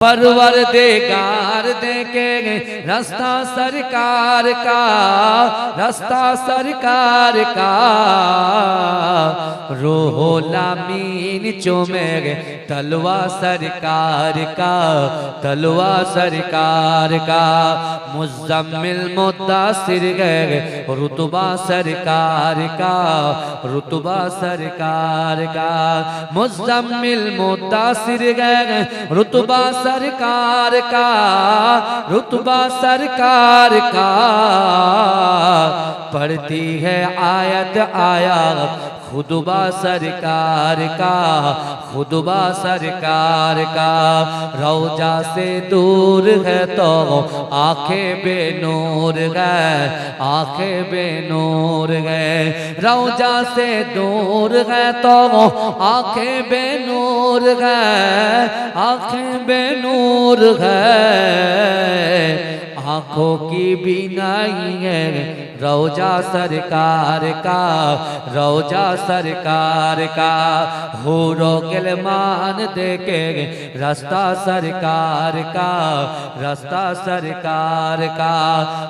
परवरदिगार देखेंगे रास्ता सरकार का, रास्ता सरकार का। रूहुल अमीन चूमेंगे तलवा सरकार का, तलवा सरकार का। मुज़म्मिल मुद्दासिर गए रुतबा सरकार का, रुतबा सरकार का। मुज़म्मिल मुद्दासिर गए रुतबा सरकार का, रुतबा सरकार का। पढ़ती है आयत आयत खुतबा सरकार का, खुतबा सरकार का। रौजा से दूर है तो आंखें बेनूर गए, आंखें बेनूर गए। रौजा से दूर है तो आंखें बेनूर गए, आंखें बेनूर गए। आंखों की बीनाई है रौजा सरकार का, रौजा सरकार का। हूरो गिलमान देखे रास्ता सरकार का, रास्ता सरकार का।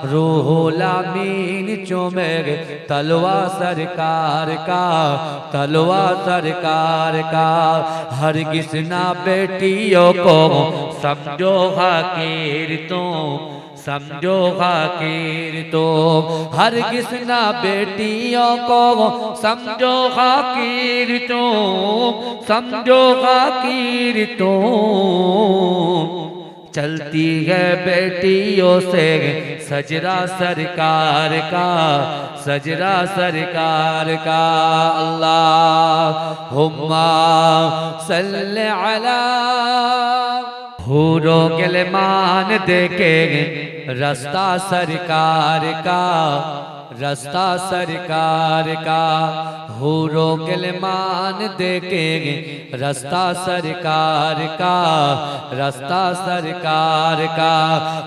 रूहुल अमीन चूमेंगे तलवा सरकार का, तलवा सरकार का। हरगिज़ ना बेटियों को समझो हकीर तुम, समझो हकीर तो। हरगिज़ ना बेटियों को समझो हकीर तो, समझो हकीर तो। चलती है बेटियों से सजरा सरकार का, सजरा सरकार का। अल्लाहुम्मा सल्ली अला। हूरो गिलमान देखेंगे रास्ता सरकार का, रास्ता सरकार का। हूरो गिलमान देखेंगे रास्ता सरकार का, रास्ता सरकार का।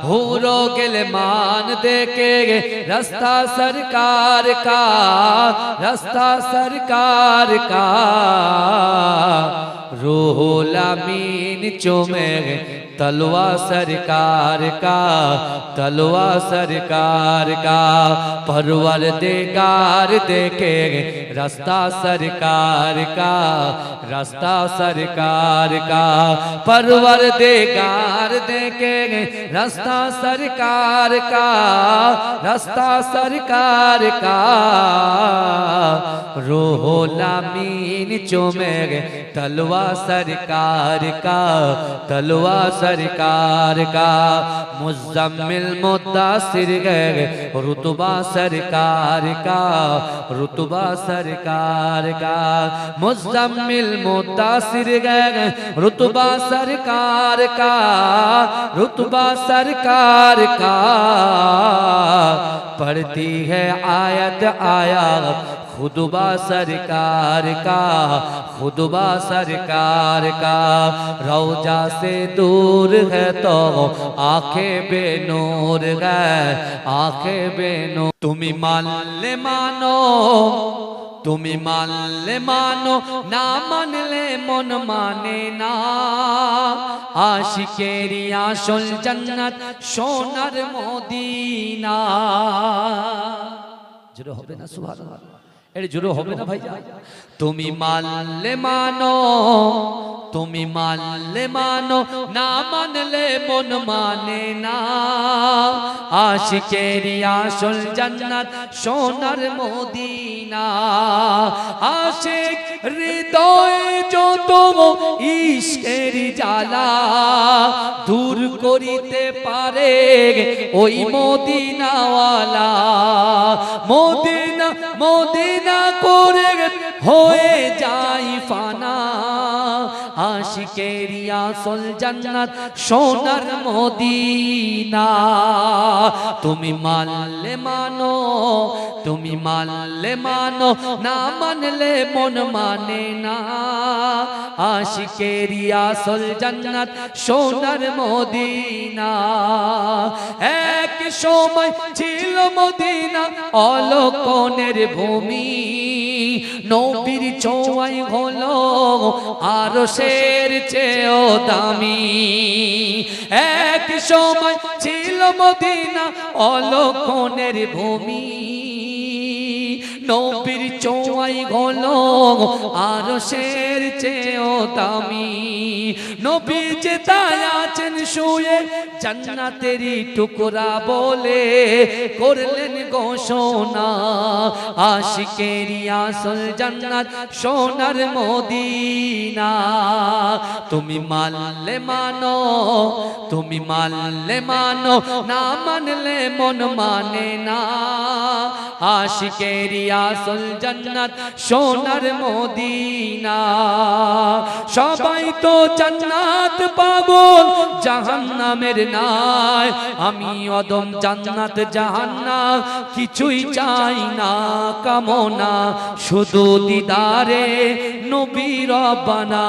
हूरो गिलमान देखेंगे रास्ता सरकार का, रास्ता सरकार का। रूहुल अमीन चूमेंगे तलवा सरकार का, तलवा सरकार का। परवरदिगार देखेंगे रास्ता सरकार का, रास्ता सरकार का। परवरदिगार देखेंगे रास्ता सरकार का, रास्ता सरकार का। रूहुल अमीन चूमेंगे तलवा सरकार का, तलवा सरकार का। मुज़म्मिल मुद्दासिर गए रुतबा सरकार का, रुतबा सरकार का। मुज़म्मिल मुद्दासिर गए रुतबा सरकार का, रुतबा सरकार का। पढ़ती है आयत आयत खुतबा सरकार का, खुतबा सरकार का। रौजा से दूर है तो आंखें बेनूर गए, आंखें बेनूर। तुमी मानले मानो, तुमी मानले मानो, ना मानले मन माने ना। आशिकेरी आसल जन्नत सोनार मदीना। जुड़े होबे ना सुभानाल्लाह, এর জোরে হবে না ভাইজান। তুমি মানলে মানো, তুমি মানলে মানো, না মানলে মন মানে না। আশিকেরি আসল জান্নাত সোনার মদিনা। আশিক হৃদয়ে যত ইশকের জ্বালা দূর করিতে পারে ওই মদিনাওয়ালা। মদিনা মদিনা করে হয়ে যায় ফানা। আশিকেরি আসল জান্নাত সোনার মদিনা। তুমি মানলে মানো, তুমি মানলে মানো, না মানলে মন মানে না। আশিকেরি আসল জান্নাত সোনার মদিনা। এক সময় ছিল মদিনা অলকনের ভূমি। নবীর ছোঁয়ায় হলো আরশের চেয়েও দামি। এক সময় ছিল মদিনা অলক্ষণের ভূমি, নবীর ছোঁয়ায় হলো আরশের চেয়েও দামি। নবী যে তাই আছেন শুয়ে জান্নাতেরই টুকরা বলে করলেন ঘোষণা, আশিকেরই আসল জান্নাত সোনার মদিনা। তুমি মানলে মানো, তুমি মানলে মানো, না মানলে মন মানে না। আশিকেরই আসল জান্নাত সোনার মদিনা। সবাই তো জান্নাত পাবো জাহান্নামের নাই, আমি অদম জান্নাত জাহান্নাম কিছুই চাই না কামনা, শুধু দিদারে নবী রব্বানা।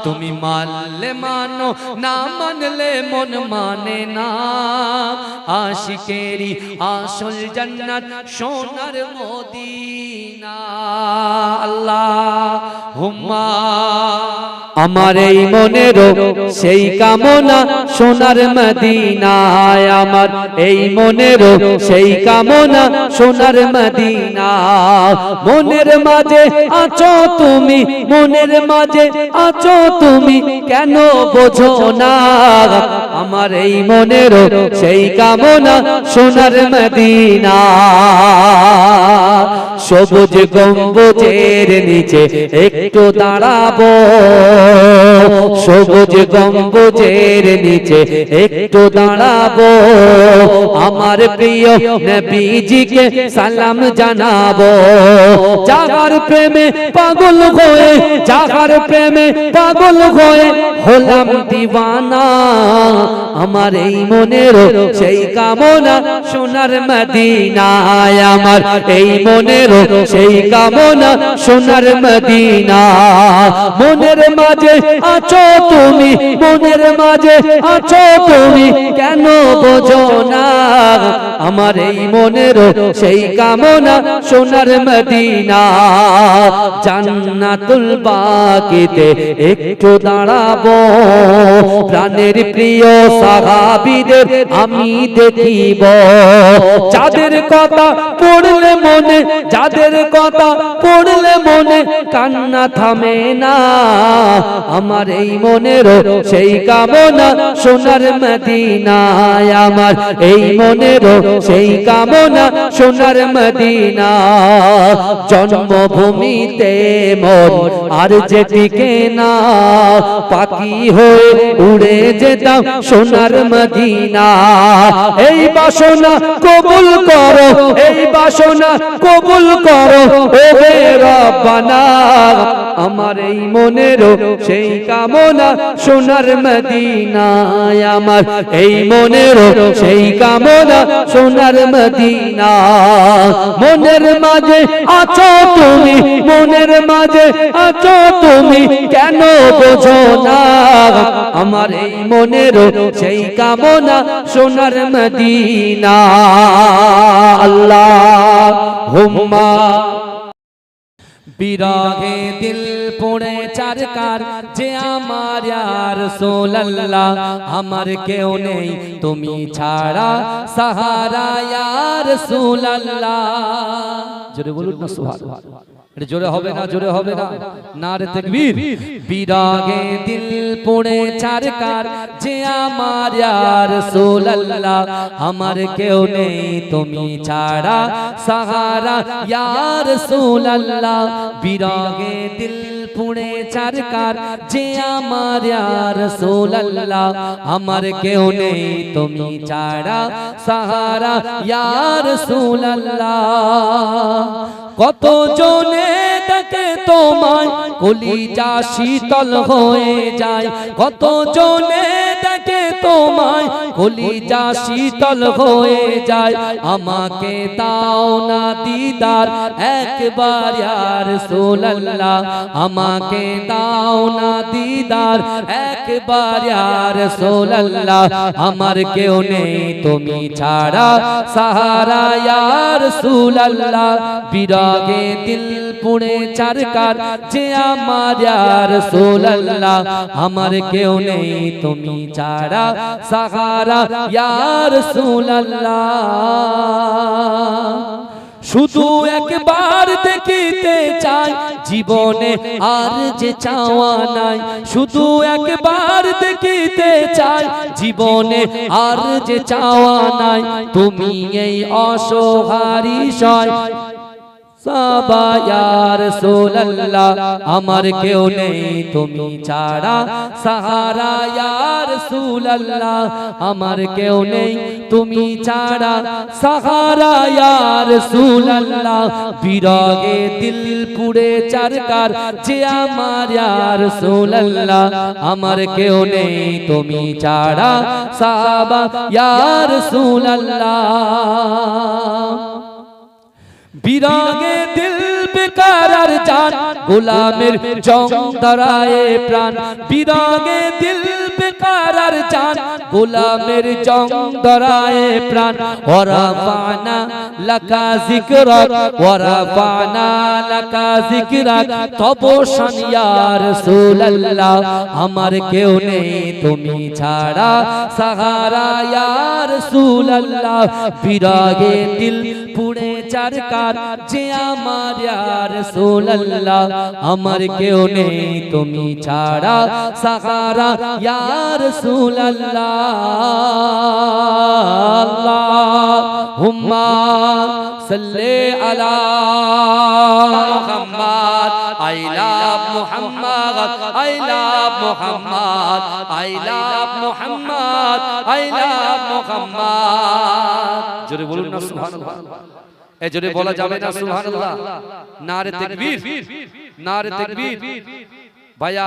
তুমি মানলে মানো, না মানলে মন মানে না। আশিকেরই আসল জান্নাত সোনার মদিনা। আল্লাহুম্মা আমার এই মনেরও সেই কামনা সোনার মদিনায়, আমার এই মনেরও সেই কামনা সোনার মদিনা। মনের মাঝে আছো তুমি, মনের মাঝে আছো তুমি, কেন বোঝো না? আমার এই মনেরও সেই কামনা সোনার মদিনা। সবুজ গম্বুজের নিচে একটু দাঁড়াবো, সবুজ গম্বুজের নিচে একটু দাঁড়াবো, আমার প্রিয় নবীজিকে সালাম জানাবো। যাহার প্রেমে পাগল হয়ে, যাহার প্রেমে পাগল হয়ে হলাম দিওয়ানা, আমার এই মনেরও সেই কামনা সোনার মদিনায়, আমার এই মনেরও সেই কামনা সোনার মদিনা। মনের মাঝে আছো তুমি, মনের মাঝে আছো তুমি, কেন বোঝো না? আমার এই মনেরও সেই কামনা সোনার মদিনা। জান্নাতুল বাকিতে একটু দাঁড়াবো, প্রাণের প্রিয় সাহাবীদের আমি দেখিব, যাদের কথা পড়লে মনে, যাদের কথা পড়লে মনে কান্না থামে না। আমার এই মনেরও সেই কামনা সোনার মদিনায়, আমার এই মনেরও সেই কামনা সোনার মদিনা। জন্মভূমিতে মন আর যেদিকে না, পাখি হয়ে উড়ে যেতাম সোনার মদিনা। এই বাসনা কবুল করো, এই বাসনা কবুল করো ও রব্বানা। আমার এই মনেরও সেই কামনা সোনার মদিনায়, আমার এই মনেরও সেই কামনা সোনার মদিনা। মনের মাঝে আছো তুমি, মনের মাঝে আছো তুমি, কেন বোঝো না? আমার এই মনেরও সেই কামনা সোনার মদিনা। আল্লাহুম্মা বিরহে দিল পড়ে চারকার যে আমার ইয়া রাসূলুল্লাহ, আমার কেউ নেই তুমি ছাড়া সাহারা ইয়া রাসূলুল্লাহ। জোরে বলুন না সুবহানাল্লাহ। এটা জোরে হবে না, জোরে হবে না, নারে তাকবীর। বিরহে দিল পড়ে চারকার যে আমার ইয়া রাসূলুল্লাহ, আমার কেউ নেই তুমি ছাড়া সাহারা ইয়া রাসূলুল্লাহ। বিরহে দিল পুড়ে চারকার যে আমার ইয়া রাসূলুল্লাহ, আমার কেউ নেই তুমি ছাড়া সাহারা ইয়া রাসূলুল্লাহ। কত জনে ডাকে তোমায় কলিজা শীতল হয়ে যায়, কত জনে দেখে তোমায় কলিজা শীতল হয়ে যায় আমাকে দাও না দিদার একবার ইয়া রাসূলুল্লাহ আমাকে দাও না দিদার একবার ইয়া রাসূলুল্লাহ আমার কেউ নেই তুমি ছাড়া সাহারা ইয়া রাসূলুল্লাহ বিরহে দিল পুড়ে চারকার যে আমার ইয়া রাসূলুল্লাহ আমার কেউ নেই তুমি ছাড়া সাহারা ইয়া রাসূলুল্লাহ শুধু একবার দেখিতে চাই জীবনে আর যে চাওয়া নাই শুধু একবার দেখিতে চাই জীবনে আর যে চাওয়া নাই তুমি এই অসহারি সয় সাবা ইয়া রাসূলুল্লাহ আমার কেউ নেই তুমি ছাড়া সাহারা ইয়া রাসূলুল্লাহ আমার কেউ নেই তুমি ছাড়া সাহারা ইয়া রাসূলুল্লাহ বিরহে দিল পুড়ে চারকার যে আমার ইয়া রাসূলুল্লাহ আমার কেউ নেই তুমি ছাড়া সাবা ইয়া রাসূলুল্লাহ বিরহে দিল বেকার আর জান গোলামের জং ধরায়ে প্রাণ বিরহে দিল বেকার আর জান গোলামের জং ধরায়ে প্রাণ ওয়ারাফানা লাকা যিকরাক ওয়ারাফানা লাকা যিকরাক তব শান ইয়া রাসূলুল্লাহ আমার কেউ নেই তুমি ছাড়া সাহারা ইয়া রাসূলুল্লাহ বিরহে দিল পুড়ে চারকার যে আমার ইয়া রাসূলুল্লাহ আমার কেউ নেই তুমি ছাড়া সাহারা ইয়া রাসূলুল্লাহ আল্লাহুম্মা সাল্লি আলা Muhammad I love Muhammad I love Muhammad I love Muhammad I love Muhammad জোরে বলুন না সুবহানাল্লাহ এই জোরে বলা যাবে না সুবহানাল্লাহ নারে তাকবীর নারে তাকবীর ভাইয়া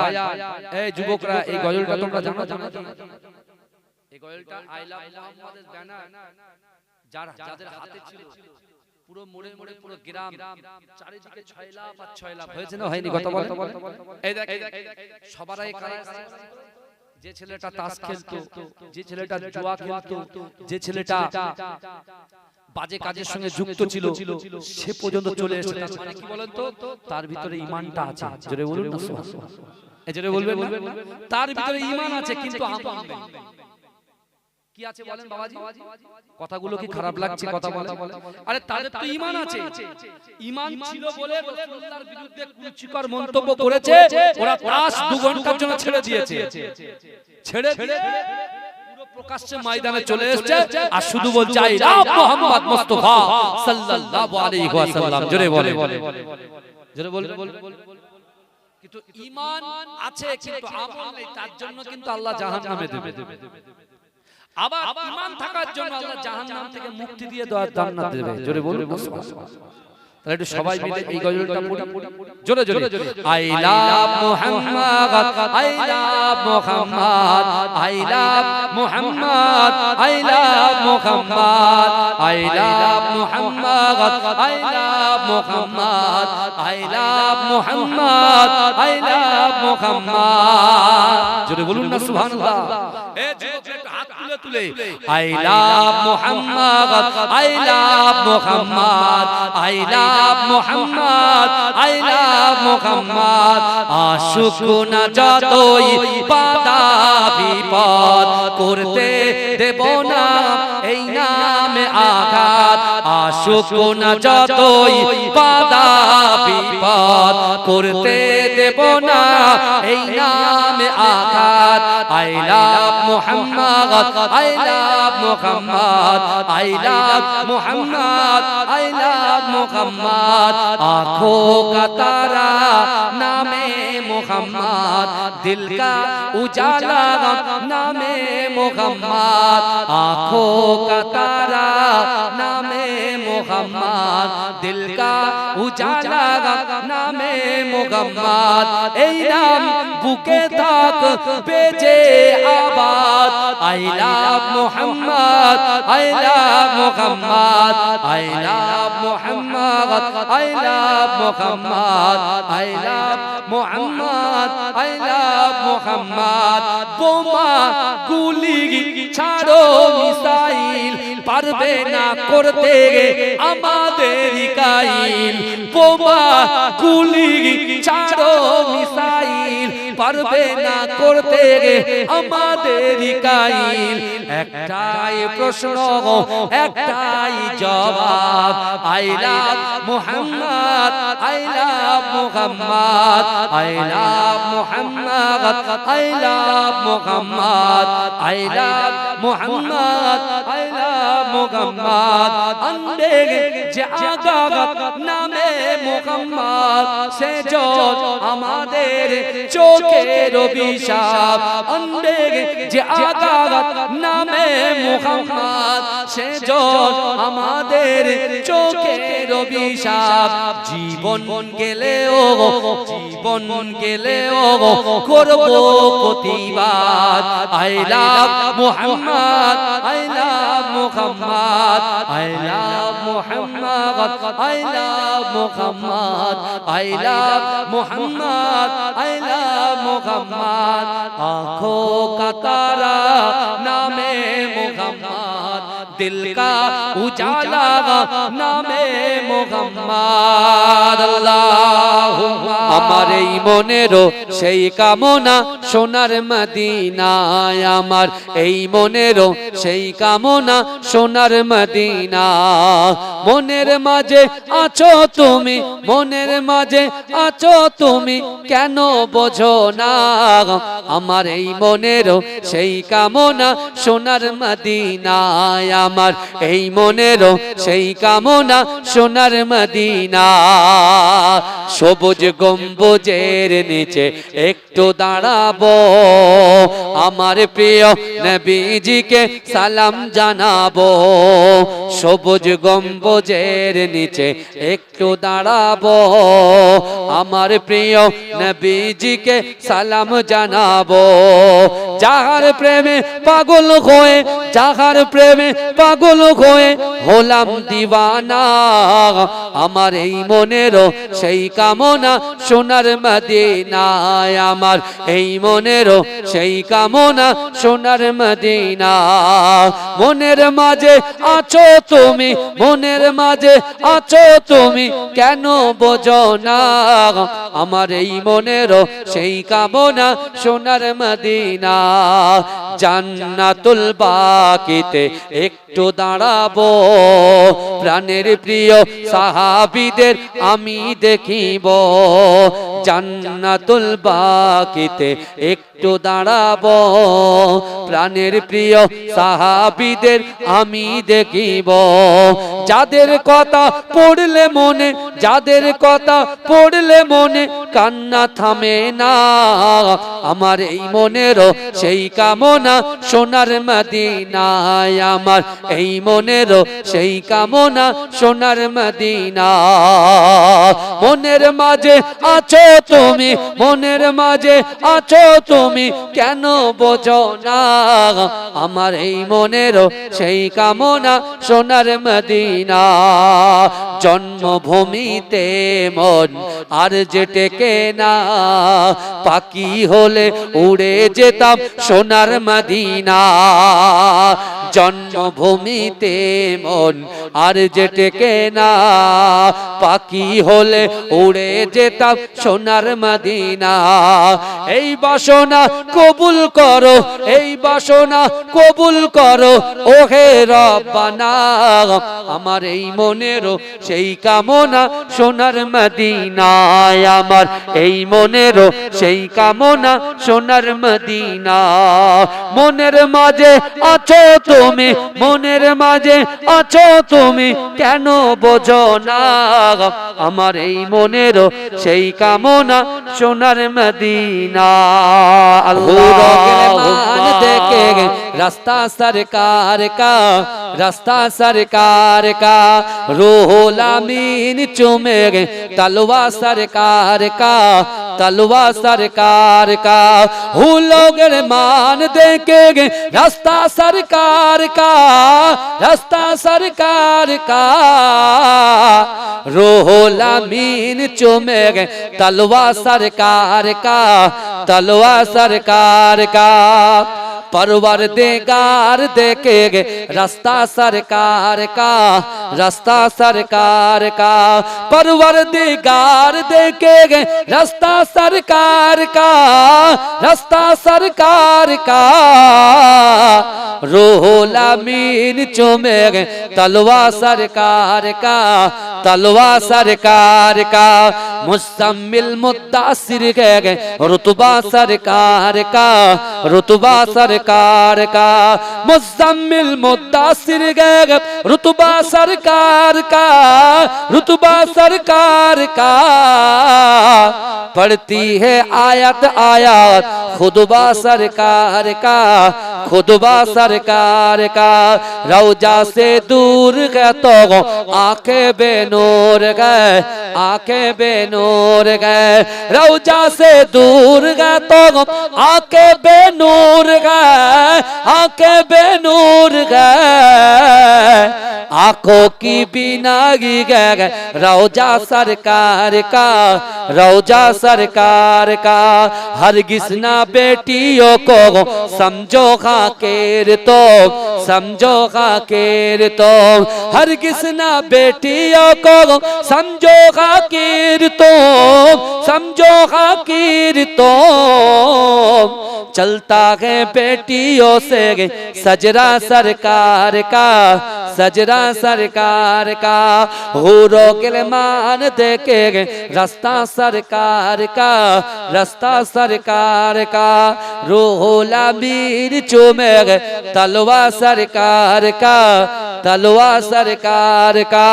এই যুবকরা এই গজলটা তোমরা জানো এই গজলটা আই লাভ মুহাম্মাদের ব্যানার যাদের হাতে ছিল পুরো মোড়ে মোড়ে পুরো গ্রাম চারিদিকে 6 লাখ আর 6 লাখ হয়েছে না হয়নি কথা বল এই দেখ সবারই কারা যে ছেলেটা তাস খেলতো যে ছেলেটা জুয়া খেলতো যে ছেলেটা বাজে কাজের সঙ্গে যুক্ত ছিল সে পর্যন্ত চলে এসেছে মানে কি বলেন তো তার ভিতরে ঈমানটা আছে জোরে বলুন না সুবহানাল্লাহ এই জোরে বলবেন তার ভিতরে ঈমান আছে কিন্তু আমল নেই কি আছে বলেন বাবাজি কথাগুলো কি খারাপ লাগছে কথা বলে আরে তাদের তো ঈমান আছে ঈমান ছিল বলে রাসূলুল্লাহর বিরুদ্ধে কুরুচিকর মন্তব্য করেছে ওরা তাস 2 ঘন্টার জন্য ছেড়ে দিয়েছে ছেড়ে দিয়ে পুরো প্রকাশ্যে ময়দানে চলে এসেছে আর শুধু বলছে আই লাভ মুহাম্মদ মুস্তাফা সাল্লাল্লাহু আলাইহি ওয়াসাল্লাম জোরে বলে জোরে বলে কিন্তু ঈমান আছে কিন্তু আমল নেই তার জন্য কিন্তু আল্লাহ জাহান্নামে দেবে আবার ঈমান থাকার জন্য আল্লাহ জাহান্নাম থেকে মুক্তি দিয়ে দেওয়ার জান্নাত দেবে জোরে বলুন সুবহানাল্লাহ তাহলে একটু সবাই মিলে এই গজলটা পড়ি জোরে জোরে I love Muhammad I love Muhammad I love Muhammad I love Muhammad I love Muhammad I love Muhammad I love Muhammad I love Muhammad জোরে বলুন না সুবহানাল্লাহ এ যুবক হাত তুলে I love Muhammad I love Muhammad I love Muhammad I love Muhammad আশুক না যতই বাধা বিপদ করতে দেব না এই নামে আঘাত আশুক না যতই বাধা বিপদ করতে দেব না এই নামে আঘাত I love Muhammad I love Muhammad I love Muhammad I love Muhammad आँखों का तारा नामे मुहम्मद दिल का उजाला नामे मुहम्मद आँखों का तारा नामे मुहम्मद दिल का उजाला नामे मुहम्मद এই নাম বুকে থাক বেজে আবাদ I love Muhammad, I love Muhammad, I love Muhammad, I love Muhammad, I love Muhammad, I love Muhammad. বোমা গুলি ছাড়ো মিসাইল পারবে না করতে আমাদের কাইল। বোমা গুলি ছাড়ো মিসাইল পারবে না করতে আমাদের কাইল। একটাই প্রশ্ন একটাই জবাব, I love Muhammad, I love Muhammad, I love Muhammad, I love Muhammad, I love Muhammad, I love Muhammad. अंधे जागत नामे मुहम्मद से जो আমাদের চোখের অভিশাপ। अंधे जागत नामे मुहम्मद से जो আমাদের চোখের অভিশাপ। জীবন গেলেও করব প্রতিবাদ। I love Muhammad, I love Muhammad, I love Muhammad, I love Muhammad, I love Muhammad, I love Muhammad. आँखों का तारा नामे मुहम्मद, दिल का उजाला नामे मुहम्मद। अल्लाहुम्मा আমার এই মনেরও সেই কামনা সোনার মদিনায়, আমার এই মনেরও সেই কামনা সোনার মদিনা। মনের মাঝে আছো তুমি, মনের মাঝে আছো তুমি, কেন বোঝো না আমার এই মনেরও সেই কামনা সোনার মদিনায়, আমার এই মনেরও সেই কামনা সোনার মদিনা। সবুজ গম্বুজের নিচে একটু দাঁড়াবো, আমার প্রিয় নবীজিকে সালাম জানাবো। সবুজ গম্বুজের নিচে একটু দাঁড়াবো, আমার প্রিয় নবীজিকে সালাম জানাবো। যাহার প্রেমে পাগল হয়ে, যাহার প্রেমে পাগল হয়ে হলাম দিওয়ানা, আমার এই মনেরও সেই কামনা সোনার মদিনায়, আমার এই মনেরও সেই কামনা সোনার মদিনা। মনের মাঝে আছো তুমি, মনের মাঝে আছো তুমি, কেন বোঝো না আমার এই মনেরও সেই কামনা সোনার মদিনা। জান্নাতুল বাকিতে একটু দাঁড়াবো, প্রাণের প্রিয় সাহাবীদের আমি দেখিব। জান্নাতুল বাকিতে একটু দাঁড়াবো, প্রাণের প্রিয় সাহাবীদের আমি দেখিব। যাদের কথা পড়লে মনে, যাদের কথা পড়লে মনে কান্না থামে না, আমার এই মনেরও সেই কামনা সোনার মদিনায়, আমার এই মনেরও সেই কামনা সোনার মদিনা। মনের মাঝে আছো তুমি, মনের মাঝে আছো তুমি, কেন বোঝো না আমার এই মনেরও সেই কামনা সোনার মদিনা। জন্মভূমিতে মন আর যে টেকে না, পাখি হলে উড়ে যেতাম সোনার মদিনা। জন্মভূমিতে মন আর যে টেকে না, পাখি হলে উড়ে যেতাম সোনার মদিনা। এই বাসনা কবুল করো, এই বাসনা কবুল করো ওহে রব্বানা, আমার এই মনেরও সেই কামনা সোনার মদিনায়, আমার এই মনেরও সেই কামনা সোনার মদিনা। মনের মাঝে আছো তুমি, মনের মাঝে আছো তুমি, কেন বোঝো না আমার এই মনেরও সেই কামনা সোনার মদিনা। আল্লাহ দেখে रास्ता सरकार का, रास्ता सरकार का। रूहुल अमीन चूमेंगे तलवा सरकार का, तलवा सरकार का। हु लोग मान देखेंगे रास्ता सरकार का, रास्ता सरकार का। रूहुल अमीन चूमेंगे तलवा सरकार का, तलवा सरकार का। परवरदिगार देखेंगे रास्ता सरकार का, रास्ता सरकार का। परवरदिगार देखेंगे रास्ता सरकार का, रास्ता सरकार का। रूहुल अमीन चूमेंगे तलवा सरकार का, तलवा सरकार का। मुज़म्मिल मुद्दासिर कहेंगे रुतबा सरकार का, रुतबा सरकार का। मुज़म्मिल मुद्दासिर कहेंगे रुतबा सरकार का, रुतबा सरकार का। पढ़ती है आयत आयत खुतबा सरकार का, खुतबा सरकार का। रौजा से दूर गए तो आंखें बेनूर गए, आंखें बेनूर गए। रौजा से दूर गए तो आंखें बेनूर गए, आंखें बेनूर गए। आंखों की बीनागी गए रौजा सरकार का, रौजा सरकार का। हरगिज़ ना बेटियों को समझो खाकेर तो, समझो खाकेर तो। हरगिज़ ना बेटियों को समझो खाकेर तो, समझो खाकेर तो। चलता है बेटियों से सजरा सरकार का, सजरा सरकार का। हुरो गिलमान देखेंगे रास्ता सरकार का, रास्ता सरकार का। रूहुल अमीन चूमेंगे तलवा सरकार का, तलवा सरकार का।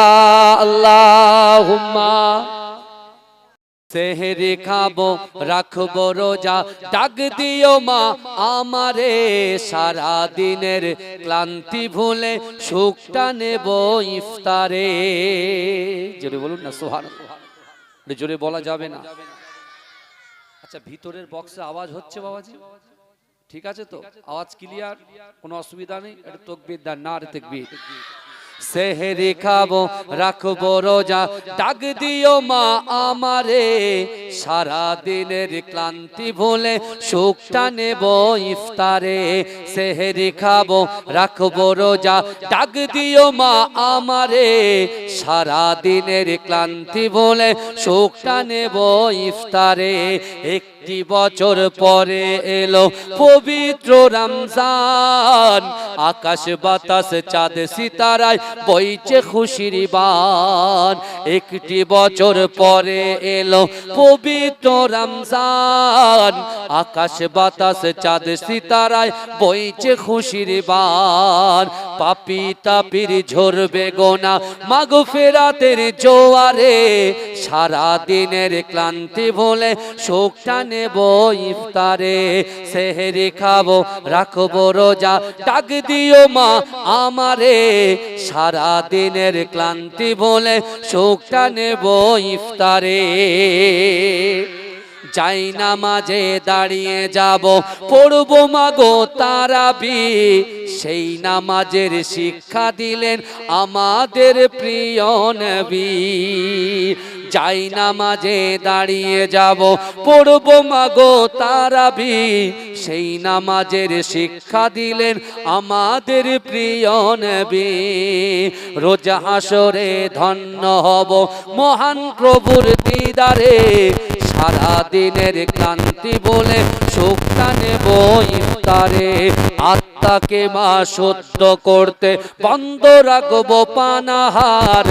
अल्लाहुम्मा सेहरी खाबो राखबो रोजा, डाक दियो मा आमारे। सारा दिनेर क्लांति भूले सुखटा नेबो इफ्तारे। जोरे बोलुन ना सुबहानाल्लाह। जोरे बोला जाबे ना। अच्छा ভিতরের বক্সে আওয়াজ হচ্ছে বাবাজি? ঠিক আছে তো? আওয়াজ ক্লিয়ার? কোনো অসুবিধা নেই? এটা তাকবীর দান, নারে তাকবীর। সেহরি খাবো রাখবো রোজা, ডাক দিও মা আমারে। সারা দিনের ক্লান্তি ভুলে সুখটা নেব ইফতারে। সেহরি খাবো রাখবো রোজা, ডাক দিও মা আমারে। সারা দিনের ক্লান্তি ভুলে সুখটা নেব ইফতারে। একটি বছর পরে এলো পবিত্র রমজান। আকাশ বাতাস চাঁদ সিতারায় বইছে খুশির বান। একটি বছর পরে এলো পবিত্র রমজান। আকাশ বাতাস চাঁদ সিতারায় বইছে খুশির বান। পাপী তাপির ঝরবে গোনা মাগফিরাতের জোয়ারে। সারা দিনের ক্লান্তি ভুলে সুখটা নেব ইফতারে। সেহরি খাবো রাখবো রোজা, ডাক দিও মা আমারে। সারা দিনের ক্লান্তি ভুলে সুখটা নেব ইফতারে। যাই নামাজে দাঁড়িয়ে যাব, পড়বো মাগো তারাবি। সেই নামাজের শিক্ষা দিলেন আমাদের প্রিয় নবী। যাই নামাজে দাঁড়িয়ে যাব, পড়বো মাগো তারাবি। সেই নামাজের শিক্ষা দিলেন আমাদের প্রিয় নবী। রোজ হাসরে ধন্য হব মহান প্রভুর দিদারে। সারা দিনের ক্লান্তি বলে সুখটা নেব ইফতারে। আত্মাকে মা শুদ্ধ করতে বন্ধ রাখবো পানাহার।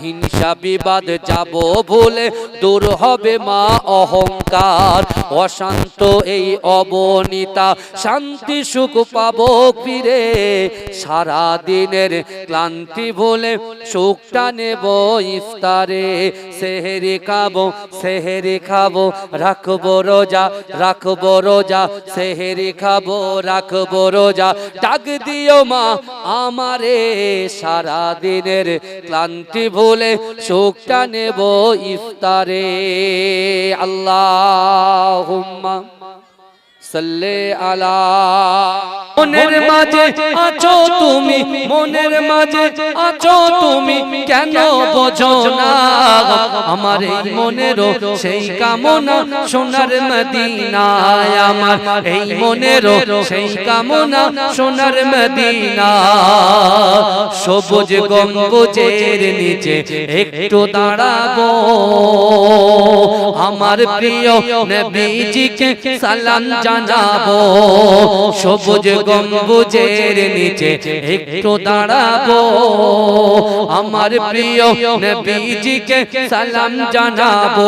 হিংসা বিবাদ যাব ভুলে দূর হবে মা অহংকার। অশান্ত এই অবনীতা শান্তি সুখ পাবো ফিরে। সারা দিনের ক্লান্তি ভুলে সুখটা নেব ইফতারে। সেহরি খাবো, সেহরি খাবো রাখবো রোজা, রাখবো রোজা। সেহরি খাবো রাখবো রোজা, ডাক দিও মা আমারে, সারা দিনের ক্লান্তি ভুলে সুখটা নেব ইফতারে। আল্লাহুম্মা সাল্লি আলা। মনের মাঝে আছো তুমি, মনের মাঝে আছো তুমি, কেন বোঝো না আমার এই মনেরও সেই কামনা সোনার মদিনায়। আমার এই মনেরও সেই কামনা সোনার মদিনা। সবুজ গম্বুজের নিচে একটু দাঁড়াবো, আমার প্রিয় নবীজিকে সালাম জানাবো। সবুজ গম্বুজের নিচে একটু দাঁড়াবো, আমার প্রিয় নবীজিকে সালাম জানাবো।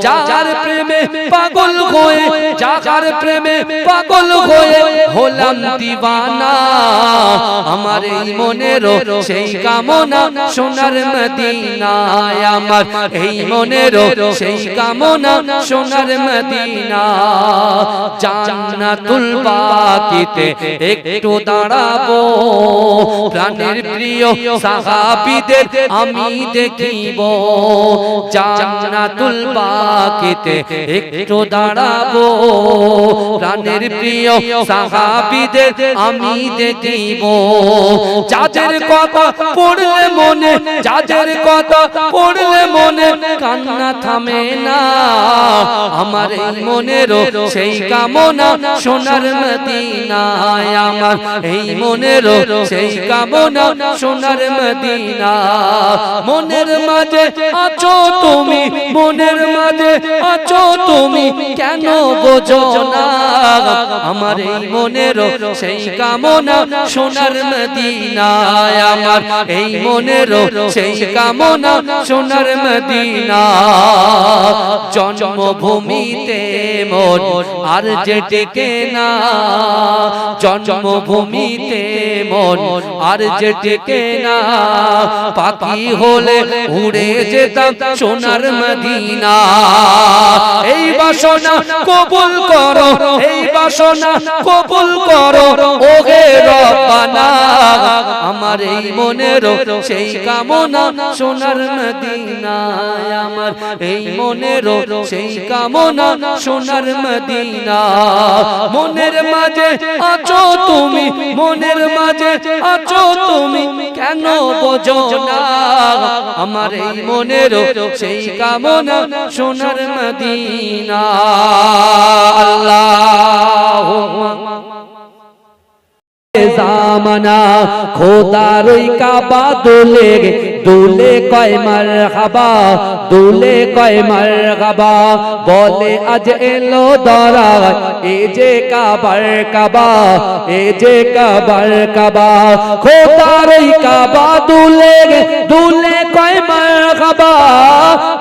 যার প্রেমে পাগল হয়ে, যার প্রেমে পাগল হয়ে হলাম দিওয়ানা, আমার এই মনেরও সেই কামনা সোনার মদিনায়। আমার এই মনেরও সেই কামনা সোনার মদিনা। জান্নাতুল বাকিতে একটু দাঁড়াবো, প্রাণের প্রিয় সাহাবীদের আমি দেখিব। জান্নাতুল বাকিতে একটু দাঁড়াবো, প্রাণের প্রিয় সাহাবীদের আমি দেখিব। যাদের কথা পড়লে মনে, যাদের কথা পড়লে মনে কান্না থামে না, আমার এই মনেরও সেই কামনা সোনার মদিনায়। আমার এই মনেরও সেই কামনা সোনার মদিনা। মনের মাঝে আছো তুমি, মনের মাঝে আছো তুমি, কেন বোঝো না আমার এই মনেরও সেই কামনা সোনার মদিনায়। আমার এই মনেরও সেই কামনা সোনার মদিনা। জন্মভূমিতে মন আর যে টেকে না, জন্মভূমিতে মন আর যে টেকে না, পাখি হলে উড়ে যেতাম সোনার মদিনা। এই বাসনা কবুল করো, এই বাসনা কবুল করো ওহে রব্বানা। আমার এই মনেরও সেই কামনা সোনার মদিনায়। আমার এই মনেরও সেই কামনা সোনার মদিনা। মনের মাঝে আছো তুমি, মনের মাঝে আছো তুমি, কেন বোঝো না আমার এই মনেরও সেই কামনা সোনার মদিনা। আল্লাহুম্মা জামানা খোদার ওই কাবা দোলে, দোলে কয় মারহাবা, দোলে কয় মারহাবা। বলে আজ এলো দরায় এ যে কাবার কাবা, এ যে কাবার কাবা। খোদার ওই কাবা দোলে, দোলে কয় মারহাবা,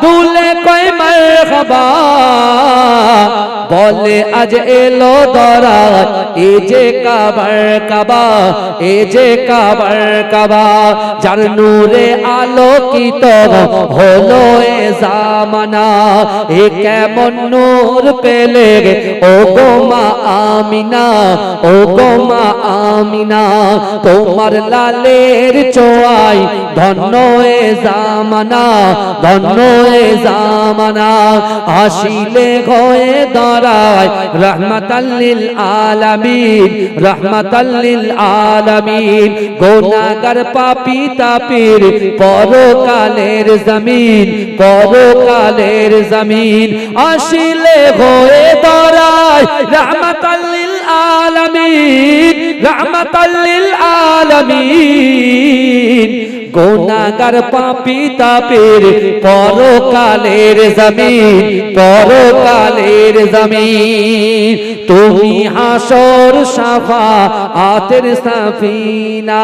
দোলে কয় মারহাবা। বলে আজ এলো দরায় এ যে কাবার কাবা, এ যে কাবার কাবা। যার নূরে আলোকিত হলো এ জামানা, এ কেমন নূর পেলে ও গো মা আমিনা, ও গো মা আমিনা। তোমার লালের ছোঁয়ায় ধন্য এ জামানা, ধন্য এ জামানা। আসিলে হয়ে দাঁড়ায় রহমাতাল লিল আলামিন, রহমাতাল লিল আলামিন। গুনাহগার পাপী তাপির পরকালের জমিন, পরকালের জমিন। আসিলে হয়ে দাঁড়ায় রহমাতাল লিল আলামিন, রহমাতাল লিল আলামিন। গুনাহগার পাপী তাপির পরকালের জমিন, পরকালের জমিন। তুমি হাসর শাফাআতের সাফিনা,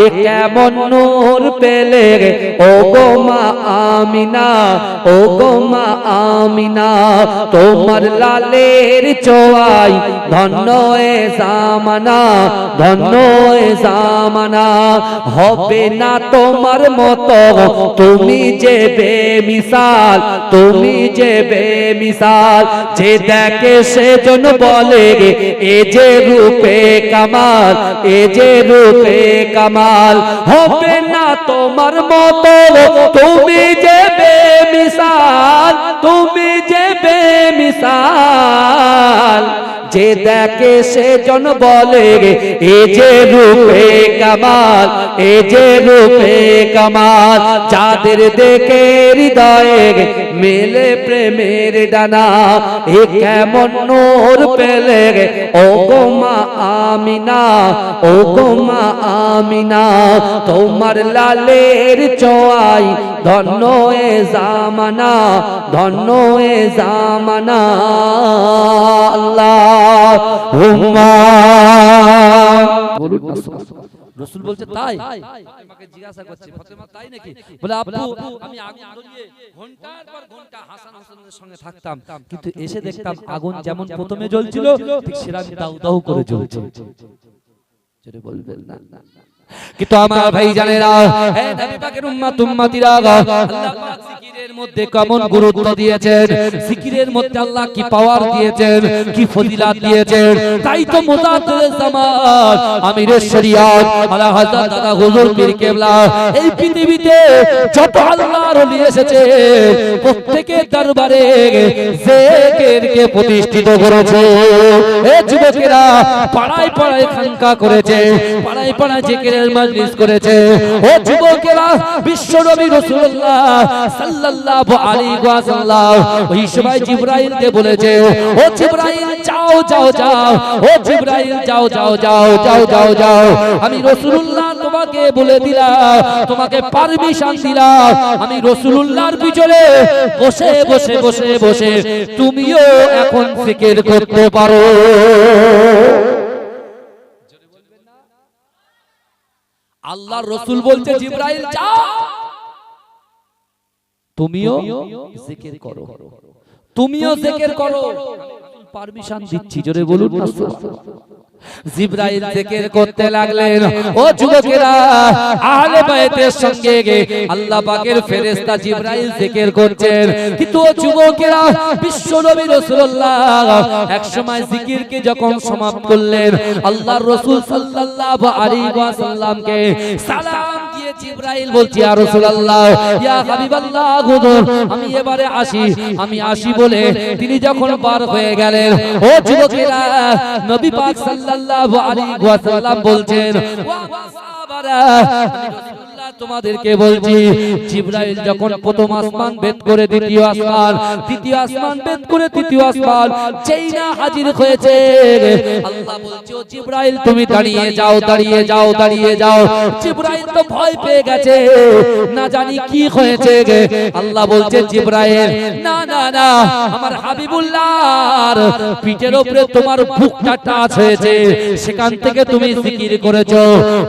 এ কেমন নূর পেলে ও গো মা আমিনা, ও গো মা আমিনা। তোমার লালের ছোঁয়ায় ধন্য এ জামানা, ধন্য এ জামানা। হবে না তোমার মতো, তুমি যে বেমিসাল, তুমি যে বেমিসাল, যে দেখে সেজন বলে এ যে রূপে কামাল, এ যে রূপে কামাল। হবে না তোমার মতো, তুমি যে বেমিসাল, তুমি যে বেমিসাল, যে দেখে সেজন বলে এ যে রূপে কামাল, এ যে রূপে কামাল। যাদের দেখে হৃদয়ে মেলে প্রেমের ডানা, এ কেমন নূর পেলে ও গো মা আমিনা, ও গো মা আমিনা। তোমার লালের ছোঁয়াই ধন্য এ জামানা, ধন্য এ জামানা। আল্লাহুম্মা বলুন না রাসূল বলছে তাই। আমাকে জিজ্ঞাসা করছে ফাতেমা তাই নাকি? বলে আব্বু আমি আগুন ধরিয়ে ঘন্টার পর ঘন্টা হাসান হোসেনের সঙ্গে থাকতাম, কিন্তু এসে দেখতাম আগুন যেমন প্রথমে জ্বলছিল ঠিক সেরকম দাউ দাউ করে জ্বলছে। যেটা বলবেন না, কিন্তু আমার ভাই জানেরা, হে নবী পাকের উম্মত উম্মতিরা, আল্লাহ পাক জিকিরের মধ্যে কেমন গুরুত্ব দিয়েছেন, জিকিরের মধ্যে আল্লাহ কি পাওয়ার দিয়েছেন, কি ফজিলত দিয়েছেন। তাই তো মুজাদ্দিদুল জামান আমিরে শরিয়ত আলা হযরত দাদা হুজুর পীর কেবলা এই পৃথিবীতে যত আল্লাহর ওলি এসেছে প্রত্যেকের দরবারে জিকিরকে প্রতিষ্ঠিত করেছে। এ যুবকেরা পাড়ায় পাড়ায় খানকা করেছে, পাড়ায় পাড়ায় জিকিরের মজলিস করেছে। ও যুবকেরা বিশ্ব নবী রাসূলুল্লাহ সাল্লাল্লাহু আলাইহি ওয়াসাল্লাম ওই সময় জিবরাইলকে বলেছে, ও জিবরাইল যাও যাও যাও, ও জিবরাইল যাও যাও যাও যাও যাও যাও, আমি রাসূলুল্লাহ তোমাকে বলে দিলাম, তোমাকে পারমিশন দিলাম, আমি রাসূলুল্লাহর পিছনে বসে বসে বসে বসে তুমিও এখন জিকির করতে পারো। আল্লাহর রাসূল বলছে জিবরাইল যাও, তুমিও জিকির করো, তুমিও জিকির করো, পারমিশন দিচ্ছি। জোরে বলুন না সুবহানাল্লাহ। জিবরাইল জিকির করতে লাগলেন। ও যুবকেরা আহলে বাইতের সঙ্গে আল্লাহ পাকের ফেরেশতা জিবরাইল জিকির করছেন, কিন্তু ও যুবকেরা বিশ্ব নবী রাসূলুল্লাহ এক সময় জিকিরকে যখন সমাপ্ত করলেন, আল্লাহর রাসূল সাল্লাল্লাহু আলাইহি ওয়াসাল্লামকে সালাম দিয়ে জিবরাইল বলছে, ইয়া রাসূলুল্লাহ, ইয়া হাবিবাল্লাহ, হুজুর আমি এবারে আসি, আমি আসি বলে তিনি যখন পার হয়ে গেলেন, ও যুবকেরা নবী পাক সাল্লাল্লাহু আলাইহি ওয়াসাল্লাম বলছেন, ওয়া সাহাবারা আমি রাসূলুল্লাহ তোমাদেরকে বলছি, জিবরাইল যখন প্রথম আসমান ভেদ করে দ্বিতীয় আসমান, দ্বিতীয় আসমান ভেদ করে তৃতীয় আসমান যেই না হাজির হয়েছে, আল্লাহ বলছে, ও জিবরাইল তুমি দাঁড়িয়ে যাও, দাঁড়িয়ে যাও, দাঁড়িয়ে যাও। জিবরাইল তো ভয় পেয়ে গেছে, না জানি কি হয়েছে। আল্লাহ বলছে, জিবরাইল না না না, আমার হাবিবুল্লাহর পিঠের উপরে তোমার বুকটা টাচ হয়েছে, সেখান থেকে তুমি জিকির করেছো।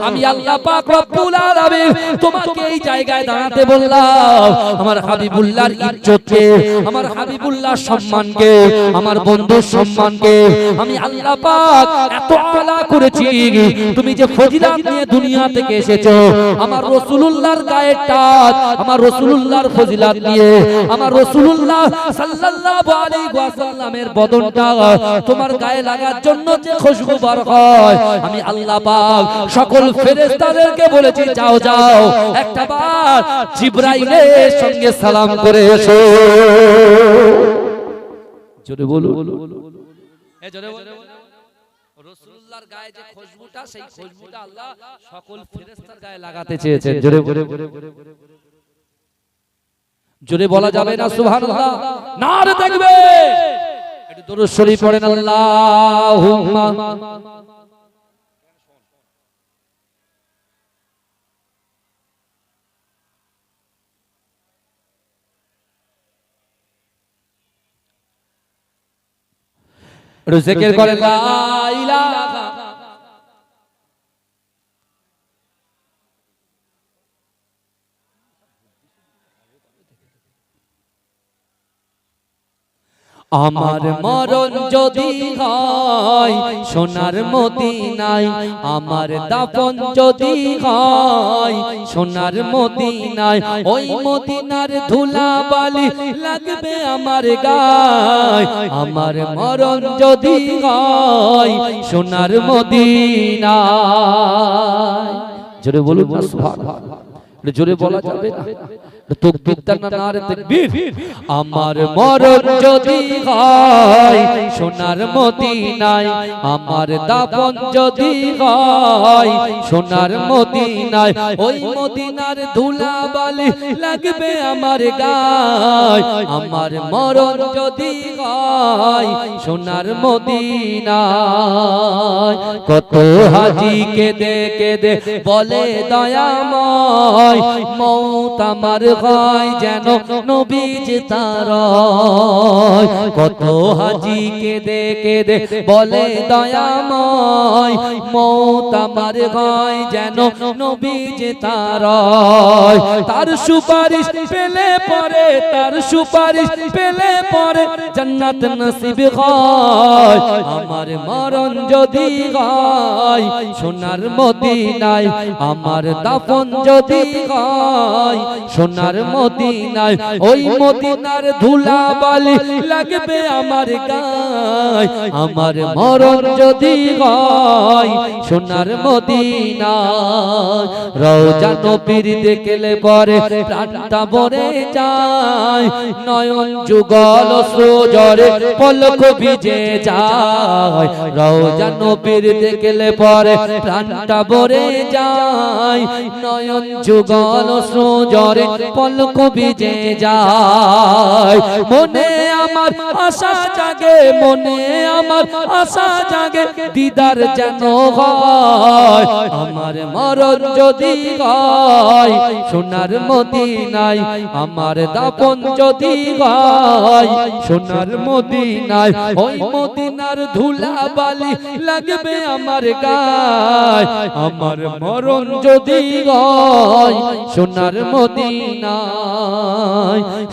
আমি আল্লাহ পাক রব্বুল আলামিন তোমাকে এই জায়গায় দাঁড়াতে বললাম, আমার হাবিবুল্লাহর ইজ্জতকে, আমার হাবিবুল্লাহর সম্মানকে, আমার বন্ধুর সম্মানকে আমি আল্লাহ পাক এত আলা করেছি। তুমি যে ফজিলত নিয়ে দুনিয়া থেকে এসেছো, আমার রাসূলুল্লাহর গায়ের টাচ, আমার রাসূলুল্লাহর ফজিলত নিয়ে, আমার রাসূলুল্লাহ সাল্লাল্লাহু আলাইহি ওয়াসাল্লামের বদনটা তোমার গায়ে লাগার জন্য যে খুশবু বার হয়, আমি আল্লাহ পাক সকল ফেরেশতাদেরকে বলেছি, যাও যাও একটা বার জিবরাইলের সঙ্গে সালাম করে এসো। জোরে বলো, এ জোরে বলো। রাসূলুল্লাহর গায়ে যে খুশবুটা, সেই খুশবুটা আল্লাহ সকল ফেরেশতার গায়ে লাগাতে চেয়েছেন। জোরে জোরে জোরে বলা যাবে না সুবহানাল্লাহ? নারে দেখবে একটু দরুদ শরীফ পড়েন, আল্লাহুম্মা জিকির করেন, লা ইলাহা আমার মরণ যদি হয় সোনার মদিনায়, আমার দাফন যদি হয় সোনার মদিনায়, ওই মদিনার ধুলা বালি লাগবে আমার গায়। আমার মরণ যদি হয় সোনার মদিনায়। জোরে বলুন না সুবহানাল্লাহ। জোরে বলা যাবে না, তাকবীর না নারে তাকবীর। আমার মরণ যদি হয় সোনার মদিনায়, আমার দাফন যদি হয় সোনার মদিনায়, ওই মদিনার ধুলা বালি লাগবে আমার গায়। আমার মরণ যদি হয় সোনার মদিনায়, কত হাজি কেঁদে কেঁদে বলে দয়াময়, মৌত আমার হয় যেন নবীজি তার। কত হাজি কেঁদে কেঁদে বলে দয়াময়, মৌত আমার হয় যেন নবীজি তার। তার সুপারিশ পেলে পরে, তার সুপারিশ পেলে পরে জান্নাত নসিব হয়। আমার মরণ যদি হয় সোনার মদিনায়, আমার দাফন যদি হয় সোনার মদিনায়, ওই মদিনার ধুলা বালি লাগবে আমার গায়। আমার মরণ যদি হয় সোনার মদিনায়, রওজা নবীর দেখলে পরে প্রাণটা ভরে যায়, নয়ন যুগল সুজরে পলক ভিজে যায়। রওজা নবীর দেখলে পরে প্রাণটা ভরে যায়, নয়ন যুগল সুজরে পলক ভিজে যায়। মনে আমার আশা জাগে, মনে আমার আশা জাগে, দিদার যেন হয়। আমার মরণ যদি হয় সোনার মদিনায়, আমার দাফন যদি হয় সোনার মদিনায়, ওই মদিনার ধুলা বালি লাগবে আমার গায়। আমার মরণ যদি হয় সোনার মদিনায়,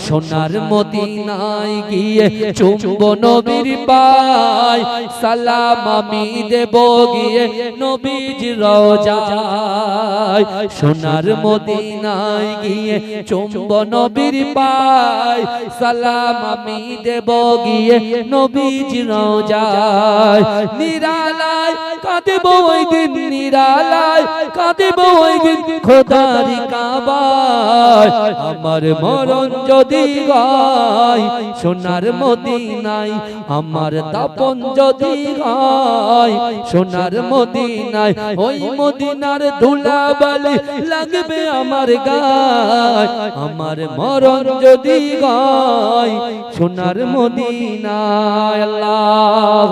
সোনার মদিনায় গিয়ে চুম্ব নবীর পায়, সালাম আমি দেব গিয়ে নবীজির রওজায়। সোনার মদিনায় গিয়ে চুম্ব নবীর পায়, সালাম আমি দেব গিয়ে নবীজির রওজায়। নিরালায় কাঁদেব ওই দিন, নিরালায় কাঁদেব ওই দিন খোদার কাবায়। আমার মরণ যদি হয় সোনার মদিনায়, আমার দাফন যদি হয় সোনার মদিনায়, ওই মদিনার ধুলা বালি লাগবে আমার গায়। আমার মরণ যদি হয় সোনার মদিনায়। আল্লাহ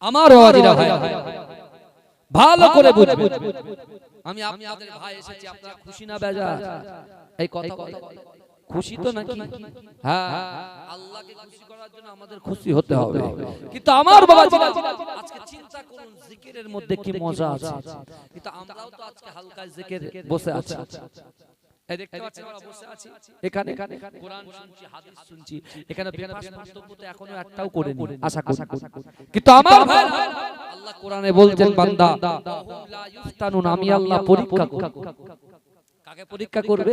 আমার ওয়াজিরা ভাই ভালো করে বুঝবেন, আমি আপনাদের ভাই এসেছি, আপনারা খুশি না বেজার? এই কথা বলে খুশি তো নাকি? হ্যাঁ, আল্লাহকে খুশি করার জন্য আমাদের খুশি হতে হবে। কিন্তু আমার বাবাজিরা আজকে চিন্তা করুন, জিকিরের মধ্যে কি মজা আছে। কিন্তু আমরাও তো আজকে হালকা জিকির বসে আছি। এই দেখতে পাচ্ছেন আমরা বসে আছি এখানে, কোরআন শুনছি, হাদিস শুনছি, এখানে বেফাস বক্তব্য তো এখনো একটাও করেনি আশা করি। কিন্তু আমার ভাই আল্লাহ কোরআনে বলছেন, বান্দা লা ইফতানুন, আমি আল্লাহ পরীক্ষা করি। কাকে পরীক্ষা করবে?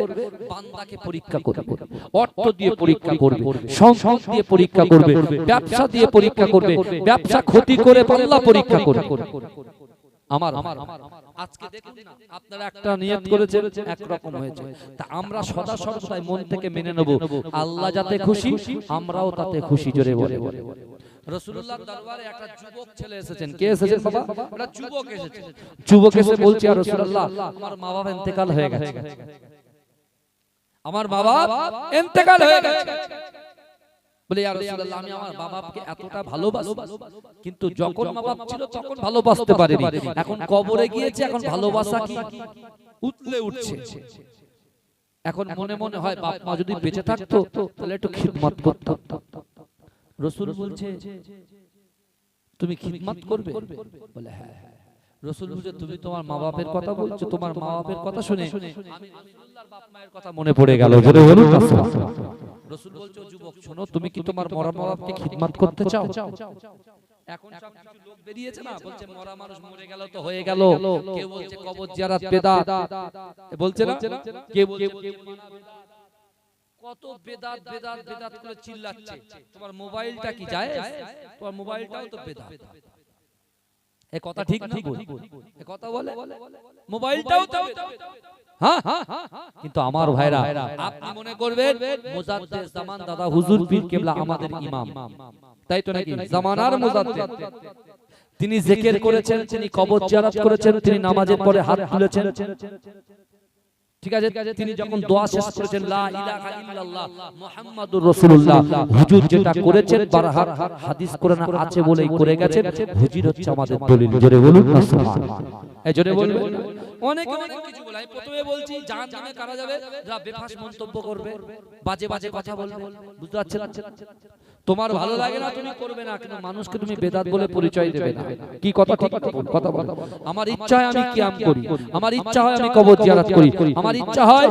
বান্দাকে পরীক্ষা করবে। অর্থ দিয়ে পরীক্ষা করবে, সম্পদ দিয়ে পরীক্ষা করবে, ব্যবসা দিয়ে পরীক্ষা করবে, ব্যবসা ক্ষতি করে আল্লাহ পরীক্ষা করবে। আমার আজকে দেখুন না, আপনারা একটা নিয়ত করেছেন, এক রকম হয়েছে। তা আমরা সদা সর্বদাই মন থেকে মেনে নেব, আল্লাহ যাতে খুশি আমরাও তাতে খুশি। জোরে বলে রাসূলুল্লাহর দরবারে একটা যুবক ছেলে এসেছেন। কে এসেছেন বাবা? একটা যুবক এসেছে। যুবক এসে বলছে, আর রাসূলুল্লাহ আমার মা বাবা ইন্তেকাল হয়ে গেছে, আমার বাবা ইন্তেকাল হয়ে গেছে। বলে ইয়া রাসূলুল্লাহ, আমি আমার বাবাকে এতটা ভালোবাসি, কিন্তু যখন মা বাবা ছিল তখন ভালোবাসতে পারিনি, এখন কবরে গিয়েছে, এখন ভালোবাসা কি উতলে উঠছে। এখন মনে মনে হয় বাপ মা যদি বেঁচে থাকতো তাহলে একটু খিদমত করতাম। রাসূল বলছে তুমি খিদমত করবে? বলে হ্যাঁ। রাসূল বলছে তুমি তোমার মা বাপের কথা বলছো, তোমার মা বাপের কথা শুনে আমি রাসূলুল্লাহর বাপ মায়ের কথা মনে পড়ে গেল। জোরে বলুন না সুবহানাল্লাহ। রাসূল বলছে যুবক শোনো, তুমি কি তোমার মরা মা বাপকে খিদমত করতে চাও? এখন সব কিছু লোক বেরিয়েছে না, বলছে মরা মানুষ মরে গেল তো হয়ে গেল, কেউ বলছে কবর জিয়ারত বেদাত, বলছে না কে বলছে কত বেদাত বেদাত বেদাত করে চিল্লাচ্ছে। তোমার মোবাইলটা কি যায়? তোমার মোবাইলটাও তো বেদাত। এই কথা ঠিক না বল? এই কথা বলে মোবাইলটাও তো বেদাত। হ্যাঁ, কিন্তু আমার ভাইরা আপনি মনে করবেন মুজাদ্দিদ জামান দাদা হুজুর পীর কেবলা আমাদের ইমাম, তাই তো নাকি? জামানার মুজাদ্দিদ, তিনি জিকির করেছেন, তিনি কবর জিয়ারত করেছেন, তিনি নামাজের পরে হাত তুলেছেন, ঠিক আছে? তিনি যখন দোয়া শেষ করেছেন লা ইলাহা ইল্লাল্লাহ মুহাম্মাদুর রাসূলুল্লাহ, হুজুর যেটা করেছেন বারহাত হাদিস কোরআনে আছে বলেই করে গেছেন, হুজুর হচ্ছে আমাদের দলিল। জোরে বলুন না সুবহানাল্লাহ। এই জোরে বলবেন। অনেক অনেক কিছু বলে, আমি প্রথমে বলছি জাহান্নামে কারা যাবে? যারা বেফাস মন্তব্য করবে, বাজে বাজে কথা বলবে, বুঝতে পারছেন? তোমার ভালো লাগে না তুমি করবে না, কিন্তু মানুষকে তুমি বেদাত বলে পরিচয় দেবে না। কি কথা ঠিক কথা বলো। আমার ইচ্ছা হয় আমি কিয়াম করি, আমার ইচ্ছা হয় আমি কবর জিয়ারত করি, আমার ইচ্ছা হয়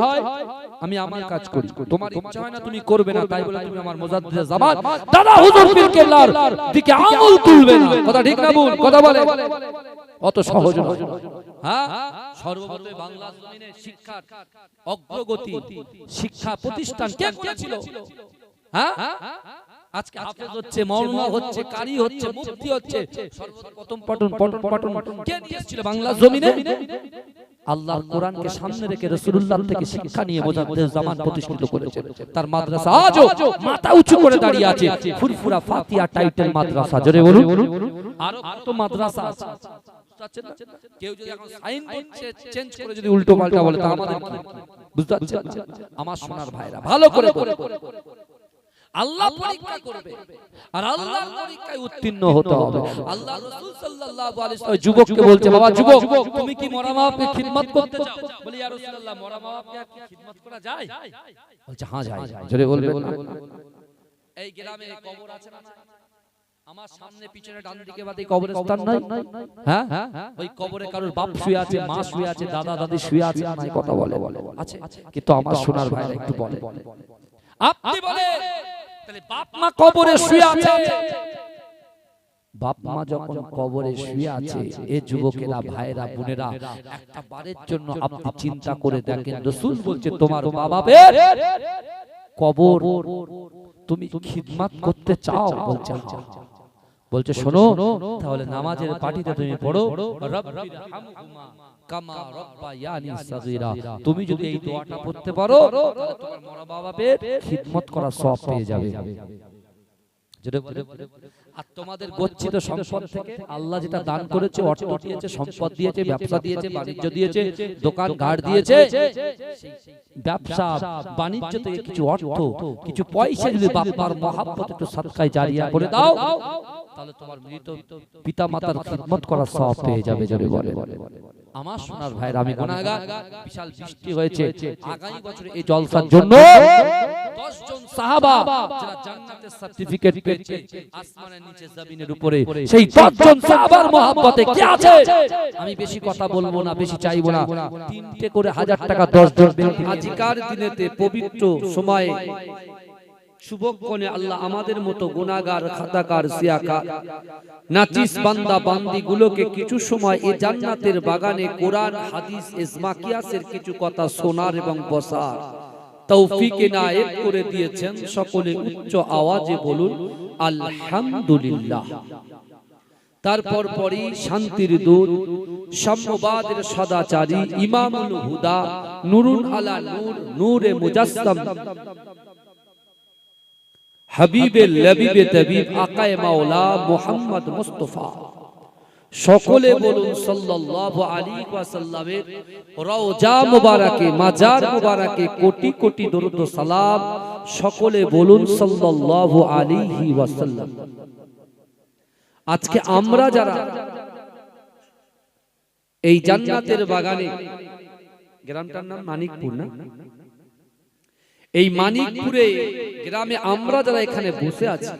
আমি আমার কাজ করি, তোমার ইচ্ছা হয় না তুমি করবে না, তাই বলে তুমি আমার মুজাদ্দিদ জামান দাদা হুজুর পীর কেবলার দিকে আঙুল তুলবে না। কথা ঠিক না ভুল? কথা বলে অত সহজ নয়। হ্যাঁ, সর্বপ্রথম বাংলা জমিনে শিক্ষার অগ্রগতি, শিক্ষা প্রতিষ্ঠান কে করেছিল? হ্যাঁ, আজকে হাফেজ হচ্ছে, মাওলানা হচ্ছে, কারি হচ্ছে, মুফতি হচ্ছে, সর্বপ্রথম পঠন কে দিয়েছিল বাংলা জমিনে? আল্লাহর কোরআনকে সামনে রেখে রাসূলুল্লাহ থেকে শিক্ষা নিয়ে মুজাদ্দিদ জামান প্রতিষ্ঠিত করেছে। তার মাদ্রাসা আজও মাথা উঁচু করে দাঁড়িয়ে আছে, ফুরফুরা ফাতিহা টাইটেল মাদ্রাসা। জোরে বলুন। আর কত মাদ্রাসা আছে, কেউ যদি এখন সাইন চেঞ্জ করে যদি উল্টো পাল্টা বলে তা আমাদের কি? বুঝতে পারছেন? আমার সোনার ভাইরা ভালো করে আল্লাহ পরীক্ষা করবে, আর আল্লাহর পরীক্ষায় উত্তীর্ণ হতে হবে। আল্লাহ রাসূল সাল্লাল্লাহু আলাইহি ওয়াসাল্লাম যুবককে বলছে, বাবা যুবক, তুমি কি মরা মা বাপকে খিদমত করতে চাও? বলি ইয়া রাসূলুল্লাহ, মরা মা বাপকে কি খিদমত করা যায়? বলছে হ্যাঁ যায়। জোরে বলবেন না? এই গ্রামে কবর আছে না? আমার সামনে পিছনে ডান দিকে বাদে কবরস্থান নাই? হ্যাঁ, ওই কবরে কারোর বাপ শুয়ে আছে, মা শুয়ে আছে, দাদা দাদি শুয়ে আছে, নাই? কথা বলে আছে। কিন্তু আমার সোনার ভাইরা একটু বলে, আপনি বলে তাহলে বাপ মা কবরে শুয়ে আছে, বাপ মা যখন কবরে শুয়ে আছে, এই যুবকেরা ভাইরা বোনেরা একটা বারের জন্য আপনি চিন্তা করে দেখেন, রাসূল বলছে তোমার মা বাপের কবর তুমি খিদমত করতে চাও? বলছে হ্যাঁ। বলছে শোনো, তাহলে নামাজের পাটিতে তুমি পড়ো রব্বিরহামহুমা কামা রাব্বায়ানি সাগীরা। তুমি যদি এই দোয়াটা পড়তে পারো তাহলে তোমার মরা বাবার খিদমত করার সওয়াব পেয়ে যাবে। আর তোমাদের গচ্ছিত সম্পদ থেকে আল্লাহ যেটা দান করেছে, অর্থ দিয়েছে, সম্পদ দিয়েছে, ব্যবসা দিয়েছে, বাণিজ্য দিয়েছে, দোকান ঘাট দিয়েছে, ব্যবসা বাণিজ্য থেকে কিছু অর্থ, কিছু পয়সা যদি বাবার মহব্বত একটু সাদকায়ে জারিয়া করে দাও, তাহলে তোমার মৃত পিতা মাতার খিদমত করার সওয়াব পেয়ে যাবে। জোরে বলে। আমার সোনার ভাইরা, আমি গুনাহগার, বিশাল বৃষ্টি হয়েছে, আগামী বছরে এই জলসার জন্য 10 জন সাহাবা যারা জান্নাতের সার্টিফিকেট পেয়েছে আসমানের নিচে জমিনের উপরে, সেই 10 জন সাহাবার মহব্বতে কি আছে? আমি বেশি কথা বলবো না, বেশি চাইবো না, 3টে করে 1000 টাকা 10 জন ব্যক্তি আজিকার দিনেতে পবিত্র সময়ে শুভক্ষণে আল্লাহ আমাদের মতো গুনাহগার, খাতাকার, সিয়াকার, নাচিস বান্দা বান্দি গুলোকে কিছু সময় এই জান্নাতের বাগানে কোরআন, হাদিস, ইজমা, কিয়াসের কিছু কথা শোনার এবং বসার তৌফিক ইনায়েত করে দিয়েছেন। সকলে উচ্চ আওয়াজে বলুন আলহামদুলিল্লাহ। তারপর পরই শান্তির দূত, সাম্যবাদের সদাচারী, ইমামুল হুদা, নূরুন আলা নূর, নূরে মুজাসসাম, হাবিবে লবিবে তবিব, আকায়ে মাওলা মুহাম্মদ মুস্তাফা, সকলে বলুন সাল্লাল্লাহু আলাইহি ওয়াসাল্লামের রওজা মুবারাকে, মাজার মুবারাকে কোটি কোটি দরুদ ও সালাম। সকলে বলুন সাল্লাল্লাহু আলাইহি ওয়াসাল্লাম। আজকে আমরা যারা এই জান্নাতের বাগানে, গ্রামটার নাম মানিকপুর না? এই মানিকপুরে গ্রামে আমরা যারা এখানে বসে আছি,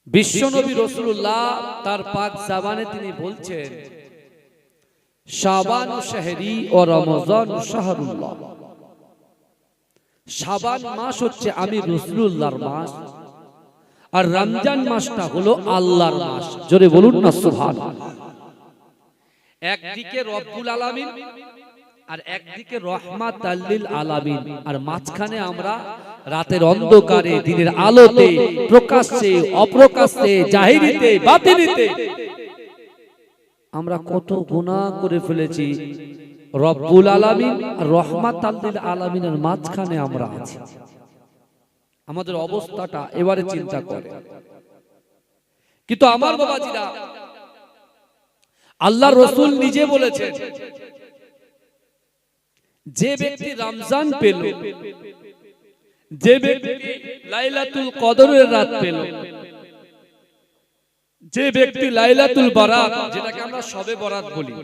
বিশ্বনবী রাসূলুল্লাহ তার পাক জাবানে তিনি বলছেন, শাবান শাহরি ও রমজান শাহরুল্লাহ। শাবান মাস হচ্ছে আমি রাসূলুল্লাহর মাস, আর রমজান মাসটা হলো আল্লাহর মাস। জোরে বলুন না সুবহানাল্লাহ। একদিকে রব্বুল আলামিন আর একদিকে রহমাতাল লিল আলামিন, আর মাঝখানে আমরা রাতের অন্ধকারে দিনের আলোতে, প্রকাশ্যে অপ্রকাশ্যে, জাহিরিতে বাতিনিতে আমরা কত গুনাহ করে ফেলেছি। রব্বুল আলামিন আর রহমাতাল লিল আলামিনের মাঝখানে আমরা আছি। আমাদের অবস্থাটা এবারে চিন্তা করে। কিন্তু আমার বাবাজিরা, আল্লাহর রাসূল নিজে বলেছেন, যে ব্যক্তি রমজান পেল, যে ব্যক্তি লাইলাতুল কদরের রাত পেল, যে ব্যক্তি লাইলাতুল বারাত, যেটাকে আমরা শবে বরাত বলি,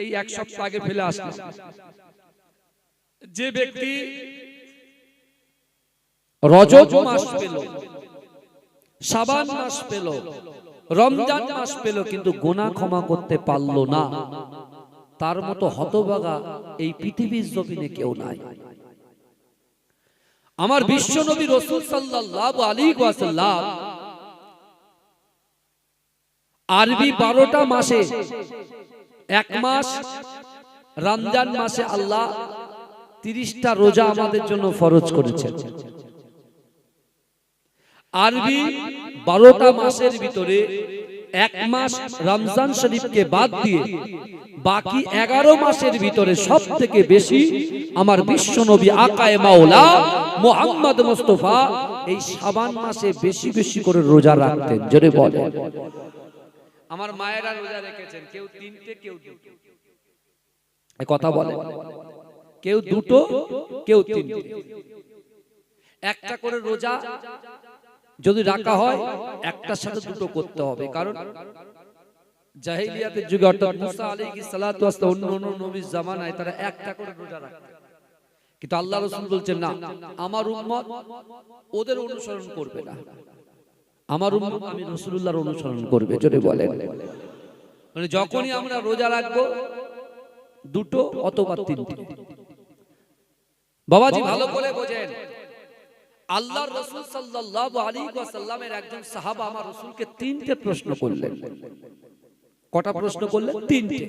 এই এক সপ্তাহ আগে ফেলে আসলাম, যে ব্যক্তি রজব মাস পেল, শাবান মাস পেল, রমজান মাস পেল, কিন্তু গুনাহ ক্ষমা করতে পারল না, তার মতো হতভাগা এই পৃথিবীর জমিনে কেউ নাই। আমার বিশ্বনবী রাসূল সাল্লাল্লাহু আলাইহি ওয়াসাল্লাম আরবি 12টা মাসে এক মাস রমজান মাসে আল্লাহ 30টা রোজা আমাদের জন্য ফরজ করেছেন। আরবি 12টা মাসের ভিতরে এক মাস রমজান শরীফকে বাদ দিয়ে বাকি 11 মাসের ভিতরে সবথেকে বেশি আমার বিশ্বনবী আকায়ে মাওলা মুহাম্মদ মুস্তাফা এই শাবান মাসে বেশি বেশি করে রোজা রাখতেন। জোরে বলেন। আমার মায়েরা রোজা রেখেছেন, কেউ 3টে, কেউ 2টো, এই কথা বলে, কেউ 2টো, কেউ 3টে। একটা করে রোজা যদি রাখা হয়, একটার সাথে 2টো করতে হবে, কারণ জাহেলিয়াতের যুগে অর্থাৎ মুসা আলাইহিস সালাতু ওয়াস সালাম অন্য নবীর জামানায় তারা একটা করে রোজা রাখতেন। কিন্তু আল্লাহ রাসূল বলছেন, না, আমার উম্মত ওদের অনুসরণ করবে না, আমার উম্মত আমি রাসূলুল্লাহর অনুসরণ করবে। জোরে বলেন। মানে যখনই আমরা রোজা রাখবো 2টো অথবা 3টে। বাবাজি ভালো করে বোঝেন, আল্লাহর রাসূল সাল্লাল্লাহু আলাইহি ওয়াসাল্লামের একজন সাহাবা আমার রাসূলকে 3টে প্রশ্ন করলেন। কটা প্রশ্ন করলেন? 3টে।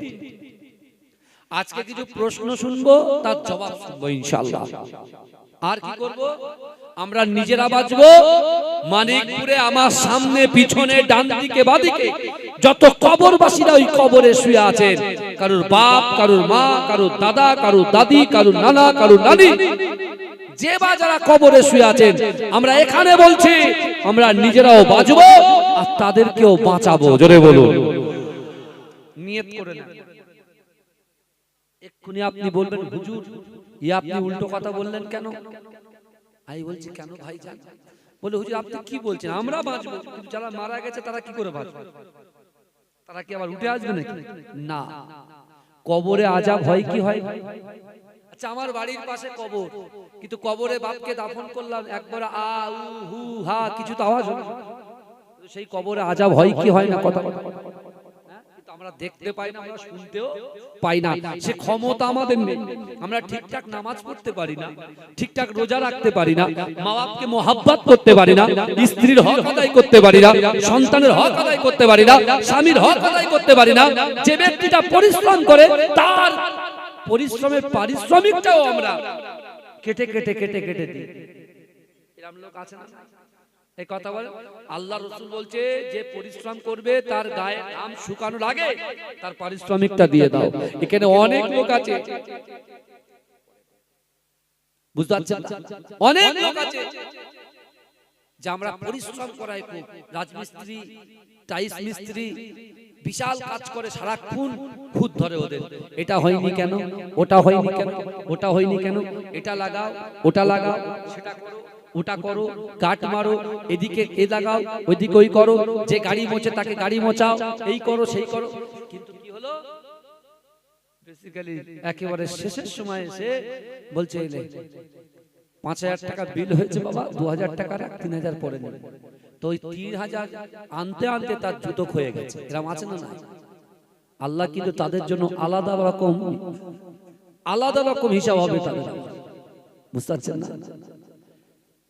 আজকে কিছু প্রশ্ন শুনবো, তার জবাব শুনবো ইনশাআল্লাহ। আর কি করব? আমরা নিজেরা বাঁচবো। মানিকপুরে আমার সামনে, পিছনে, ডান দিকে, বাদিকে যত কবরবাসীরা ওই কবরে শুয়ে আছেন, কারোর বাপ, কারোর মা, কারোর দাদা, কারোর দাদি, কারোর নানা, কারোর নানি, যে বা যারা কবরে শুয়ে আছেন, আমরা এখানে বলছি আমরা নিজেরাও বাঁচবো আর তাদেরকেও বাঁচাবো। জোরে বলুন। নিয়ত করে নেন। এক্ষুনি আপনি বলবেন, হুজুর আপনি উল্টো কথা বললেন কেন? আমি বলছি, কেন ভাইজান? বলে, হুজুর আপনি কি বলছেন? আমরা বাঁচবো, কিন্তু যারা মারা গেছে তারা কি করে বাঁচবে? তারা কি আবার উঠে আসবে নাকি? না, কবরে আযাব হয় কি হয়? আচ্ছা, আমার বাড়ির পাশে কবর, কিন্তু কবরে বাপকে দাফন করলাম, একবার আ উ হু হা কিছু তো আওয়াজ হলো, সেই কবরে আযাব হয় কি হয় না? কথা আমরা দেখতে পাই না, আমরা শুনতেও পাই না, সে ক্ষমতা আমাদের নেই। আমরা ঠিকঠাক নামাজ পড়তে পারি না, ঠিকঠাক রোজা রাখতে পারি না, মা বাপকে মোহাব্বত করতে পারি না, স্ত্রীর হক আদায় করতে পারি না, সন্তানের হক আদায় করতে পারি না, স্বামীর হক আদায় করতে পারি না। যে ব্যক্তিটা পরিশ্রম করে তার পরিশ্রমের পারিশ্রমিকটাও আমরা কেটে কেটে কেটে কেটে দিই। এরকম লোক আছে না? এই কথা বলে আল্লাহ রাসূল বলছে, যে পরিশ্রম করবে তার গায়ে ঘাম শুকানোর আগে তার পারিশ্রমিকটা দিয়ে দাও। এখানে অনেক লোক আছে, বুঝতে পারছেন? অনেক লোক আছে যে আমরা পরিশ্রম করাই, খুব রাজমিস্ত্রি, টাইলস মিস্ত্রি, বিশাল কাজ করে, সারাক্ষণ খুদ ধরে ওদের। এটা হয়নি কেন, ওটা হয়নি কেন, ওটা হয়নি কেন, এটা লাগাও, ওটা লাগাও, সেটা করো, ওটা করো, কাট মারো, এদিকে এ লাগাও, ওইদিকে ওই করো, যে গাড়ি মোছে তাকে গাড়ি মোছাও, এই করো সেই করো। কিন্তু কি হলো? বেসিক্যালি একেবারে শেষের সময় এসে বলছে এলে 5,000 টাকা বিল হয়েছে বাবা, 2,000 টাকার 3,000 পরে নেবে। তো ওই 3,000 আনতে আনতে তার জুতো ক্ষয়ে গেছে। এরকম আছে না? আল্লাহ কিন্তু তাদের জন্য আলাদা রকম হিসাব হবে তাদের। বুঝতে পারছেন না?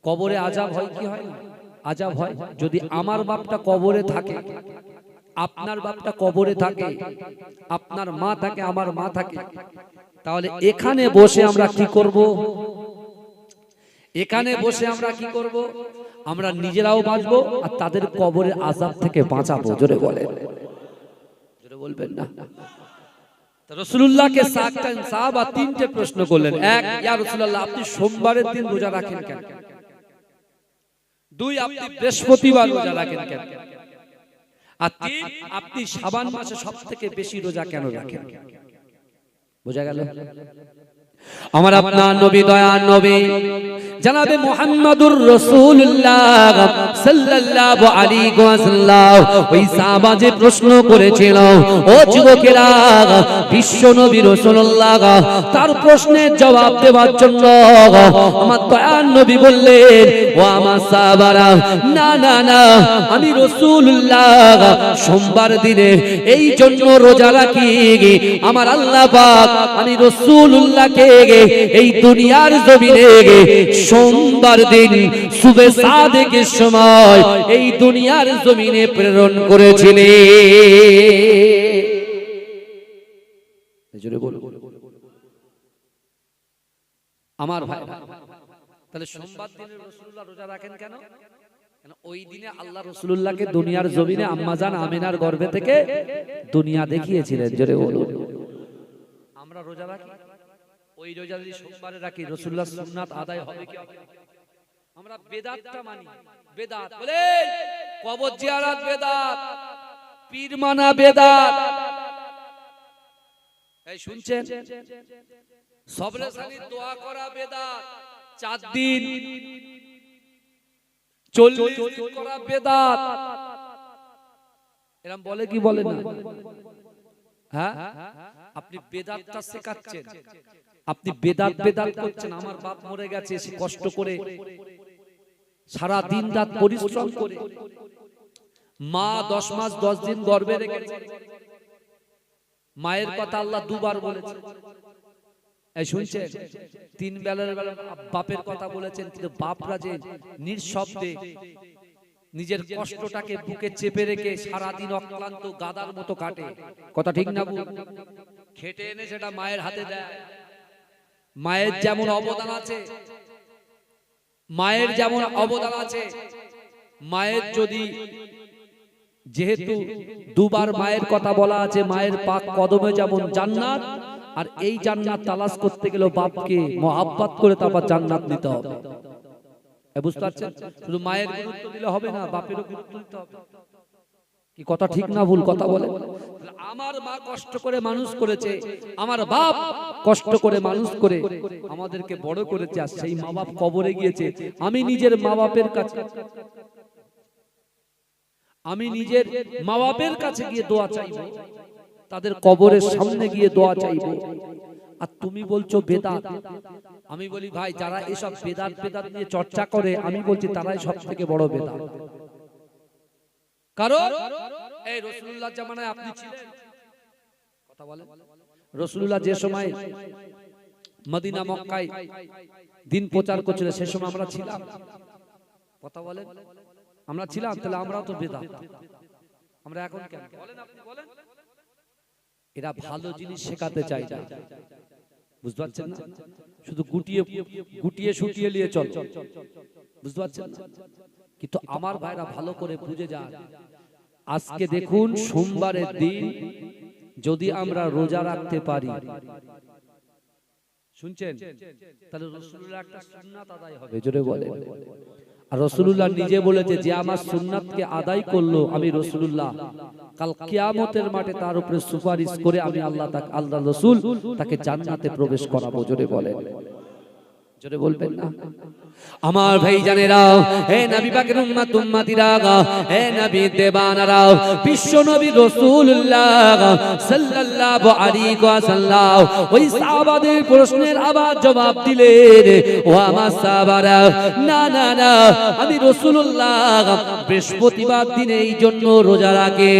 কবরে আযাব হয় কি হয় না? আযাব হয়। যদি আমার বাপটা কবরে থাকে, আপনার বাপটা কবরে থাকে, আপনার মা থাকে, আমার মা থাকে, তাহলে এখানে বসে আমরা কি করব? এখানে বসে আমরা কি করব? আমরা নিজেরাও বাঁচবো আর তাদের কবরের আযাব থেকে বাঁচাবো। জোরে বলেন, জোরে বলবেন না? রাসূলুল্লাহকে সাহাবা তিনটে প্রশ্ন করলেন। এক, ইয়া রাসূলুল্লাহ, আপনি সোমবারের দিন রোজা রাখেন কেন? দুই, আপনি বৃহস্পতিবার রোজা রাখেন কেন? আর তিন, আপনি শাবান মাসে সবথেকে বেশি রোজা কেন রাখেন? বোঝা গেল? আমার আপনার নবী, দয়ার নবী জনাবে মুহাম্মদুর রাসূলুল্লাহ সাল্লাল্লাহু আলাইহি ওয়াসাল্লাম ওই সাহাবা যে প্রশ্ন করেছিল, ও যুবকেরা, বিশ্ব নবী রাসূলুল্লাহ তার প্রশ্নের জবাব দেওয়ার জন্য আমার দয়ার নবী বললেন, ও আমার সাহাবারা, না না না, আমি রাসূলুল্লাহ সোমবার দিনে এই জন্য রোজা রাখি, আমার আল্লাহ পাক আমি রাসূলুল্লাহকে এই দুনিয়ার জমিনে সোমবার দিন সুবে সাদেকের সময় এই দুনিয়ার জমিনে প্রেরণ করেছিলেন। আমার ভাই, তাহলে সোমবার দিনে রাসূলুল্লাহ রোজা রাখেন কেন? কেন ওই দিনে আল্লাহ রাসূলুল্লাহকে দুনিয়ার জমিনে আম্মাজান আমিনার গর্ভে থেকে দুনিয়া দেখিয়েছিলেন। জোরে বলুন। আমরা রোজা রাখি, ওই রোজা যদি সোমবারে রাখি, রাসূলুল্লাহর সুন্নাত আদায় হবে কি হবে? আমরা বেদাতটা মানি। বেদাত বলে কবর জিয়ারত বেদাত, পীর মানা বেদাত। এই শুনছেন? সবরে সানির দোয়া করা বেদাত, 4 দিন 40 দিন করা বেদাত। এরকম বলে কি বলে না? হ্যাঁ, আপনি বেদাতটা শেখাচ্ছেন, আপনি বেদাত করছেন। আমার বাপ মরে গেছে, সে কষ্ট করে সারা দিন রাত পরিশ্রম করে, মা 10 মাস 10 দিন গর্ভে রেখেছে, মায়ের কথা আল্লাহ দুবার বলেছে। এই শুনছেন? 3 বেলার বাপের কথা বলেছেন, কিন্তু বাপরা যে নিঃশব্দে নিজের কষ্টটাকে বুকে চেপে রেখে সারা দিন অক্লান্ত গাদার মতো কাটে। কথা ঠিক না? খেটে এনে সেটা মায়ের হাতে দেয়। মায়ের যেমন অবদান আছে, মায়ের যেমন অবদান আছে, মায়ের যদি, যেহেতু দুবার মায়ের কথা বলা আছে, মায়ের পাক কদমে যেমন জান্নাত, আর এই জান্নাত তালাশ করতে গেলে বাপকে মহব্বত করে তারপর জান্নাত নিতে হবে। বুঝতে পারছেন? শুধু মায়ের গুরুত্ব দিলে হবে না, বাপেরও গুরুত্ব দিতে হবে। কি কথা ঠিক না ভুল কথা বলে? আমার মা কষ্ট করে মানুষ করেছে, আমার বাপ কষ্ট করে মানুষ করে আমাদেরকে বড় করেছে, আর সেই মা বাপ কবরে গিয়েছে। আমি নিজের মা বাপের কাছে গিয়ে দোয়া চাইবো, তাদের কবরের সামনে গিয়ে দোয়া চাইবো। আর তুমি বলছো বেদাত। আমি বলি ভাই, যারা এসব বেদাত নিয়ে চর্চা করে, আমি বলছি তারাই সব থেকে বড় বেদাত। কারণ এই রাসূলুল্লাহর জামানায় আপনি ছিলেন, কথা বলেন, রাসূলুল্লাহ যে সময় মদিনা মক্কায় দিন প্রচার করছিল, সে সময় আমরা ছিলাম। কথা বলেন, আমরা ছিলাম, তাহলে আমরাও তো বেদাত। আমরা এখন কেন? বলেন, আপনি বলেন। এরা ভালো জিনিস শেখাতে চায় না, বুঝতে পারছেন না? শুধু গুটিয়ে শুটিয়ে নিয়ে চল, বুঝতে পারছেন না? কিন্তু আমার ভাইরা ভালো করে বুঝে যান। আজকে দেখুন, সোমবারের দিন যদি আমরা রোজা রাখতে পারি, শুনছেন, তাহলে রাসূলুল্লাহর একটা সুন্নাত আদায় হবে। জোরে বলে। আর রাসূলুল্লাহ নিজে বলেছে, যে আমার সুন্নাতকে আদায় করলো, আমি রাসূলুল্লাহ কাল কিয়ামতের মাঠে তার উপরে সুপারিশ করে আমি আল্লাহ রাসূল তাকে জান্নাতে প্রবেশ করাবো। জোরে বলে। জোরে বলবেন না? আমার ভাই জানেরা, হে নবী পাকের উম্মত উম্মতিরা, হে নবী দেবানারা, বিশ্ব নবী রাসূলুল্লাহ সাল্লাল্লাহু আলাইহি ওয়াসাল্লাম ওই সাহাবাদের প্রশ্নের আবার জবাব দিলেন, ও আমার সাহাবারা, না না না, আমি রাসূলুল্লাহ বৃহস্পতিবার দিনে এই জন্য রোজা রাখে,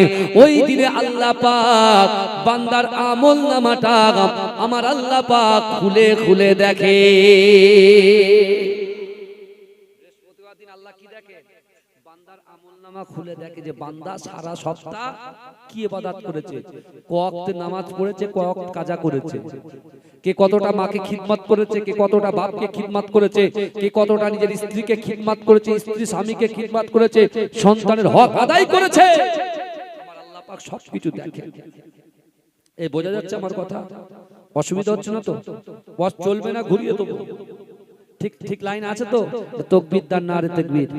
ওই দিনে আল্লাহ পাক বান্দার আমলনামাটা আমার আল্লাহ পাক খুলে খুলে দেখে। খুলে দেখে যে বান্দা সারা সপ্তাহ কি ইবাদত করেছে, কওয়াক্ত নামাজ পড়েছে, কওয়াক্ত কাজা করেছে, কে কতটা মাকে খিদমত করেছে, কে কতটা বাপকে খিদমত করেছে, কে কতটা নিজের স্ত্রীকে খিদমত করেছে, স্ত্রী স্বামীকে খিদমত করেছে, সন্তানের হক আদায় করেছে। আমার আল্লাহ পাক সবকিছু দেখে। এই বোঝা যাচ্ছে আমার কথা? অসুবিধা হচ্ছে না তো? ওয়াজ চলবে না, ঘুরিয়ে দেবো? ঠিক ঠিক লাইন আছে তো? তাকবীর দান নারে তাকবীর।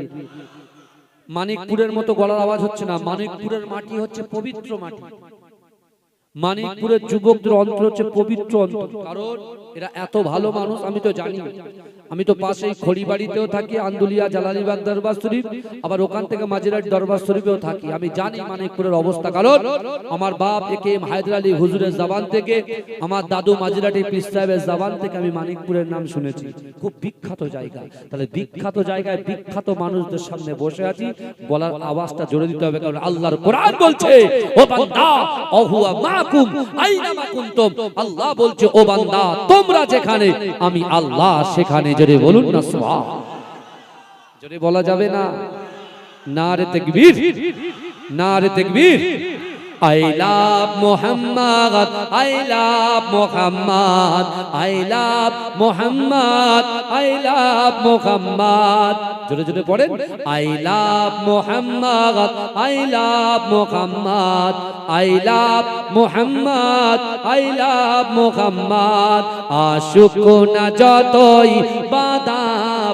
মানিকপুরের মতো গলার আওয়াজ হচ্ছে না। মানিকপুরের মাটি হচ্ছে পবিত্র মাটি। মানিকপুরের যুবকদের অন্তর হচ্ছে পবিত্র অন্তর। কারণ এরা এত ভালো মানুষ, আমি তো জানি। আমি তো পাশেই খড়িবাড়িতেও থাকি, আন্দুলিয়া জালালিবাগ দরবার শরীফ, আবার ওখান থেকে মাজিরাট দরবার শরীফেও থাকি। আমি জানি মানিকপুরের অবস্থা। কারণ আমার বাপ একে এম হায়দার আলী হুজুরের জবান থেকে, আমার দাদু মাজিরাটি পীর সাহেবের জবান থেকে আমি মানিকপুরের নাম শুনেছি। খুব বিখ্যাত জায়গা। তাহলে বিখ্যাত জায়গায় বিখ্যাত মানুষদের সামনে বসে আছি, গলার আওয়াজটা জোরে দিতে হবে। কারণ আল্লাহর কোরআন বলছে, ও বান্দা ওহুয়া মাকুম আইনামা কুনতুম, আল্লাহ বলছে ও বান্দা তোমরা যেখানে আমি আল্লাহ সেখানে। জোরে বলুন না সুবহান। জোরে বলা যাবে না? নারে তাকবীর, নারে তাকবীর। I love Muhammad, I love Muhammad, I love Muhammad, I love Muhammad. জোরে জোরে পড়েন, I love Muhammad, I love Muhammad, I love Muhammad, I love Muhammad. আশুক না যতই বাধা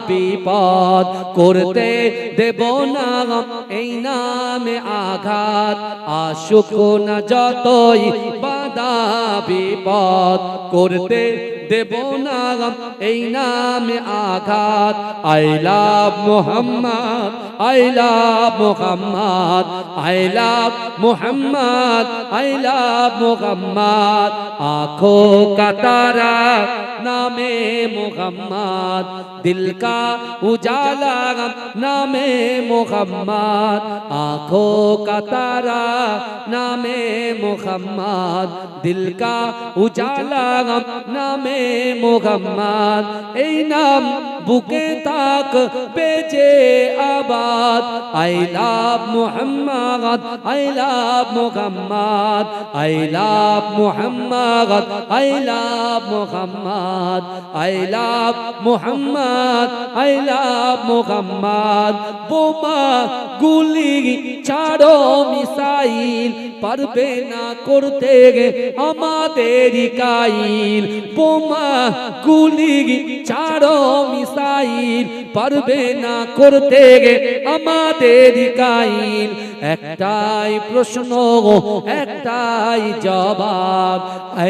বিপদ, করতে দেব না এই নামে আঘাত। আশুক না যতই বাধা বিপদ, করতে দেব না এই নামে আঘাত। I love Muhammad, I love Muhammad, I love Muhammad, I love Muhammad. आँखों का तारा नामे मुहम्मद, दिल का उजाला नामे मुहम्मद। आँखों का तारा नामे मुहम्मद, दिल का उजाला नामे मुहम्मद। এই নাম বুকে তাক বেজে আবাদ। I love Muhammad, I love Muhammad, I love Muhammad, I love Muhammad, I love Muhammad, I love Muhammad. বোমা গুলি ছাড়ো মিসাইল, পারবে না করতে আমাদের কাইল। বোমা গুলি ছাড়ো মিসাইল, পারবে না করতে আমাদের কাইল। একটাই প্রশ্ন, একটাই জবাব,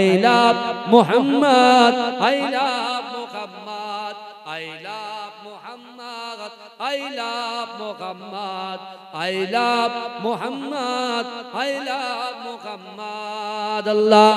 I love Muhammad, I love Muhammad, I love Muhammad, I love Muhammad, I love Muhammad, I love Muhammad. Allah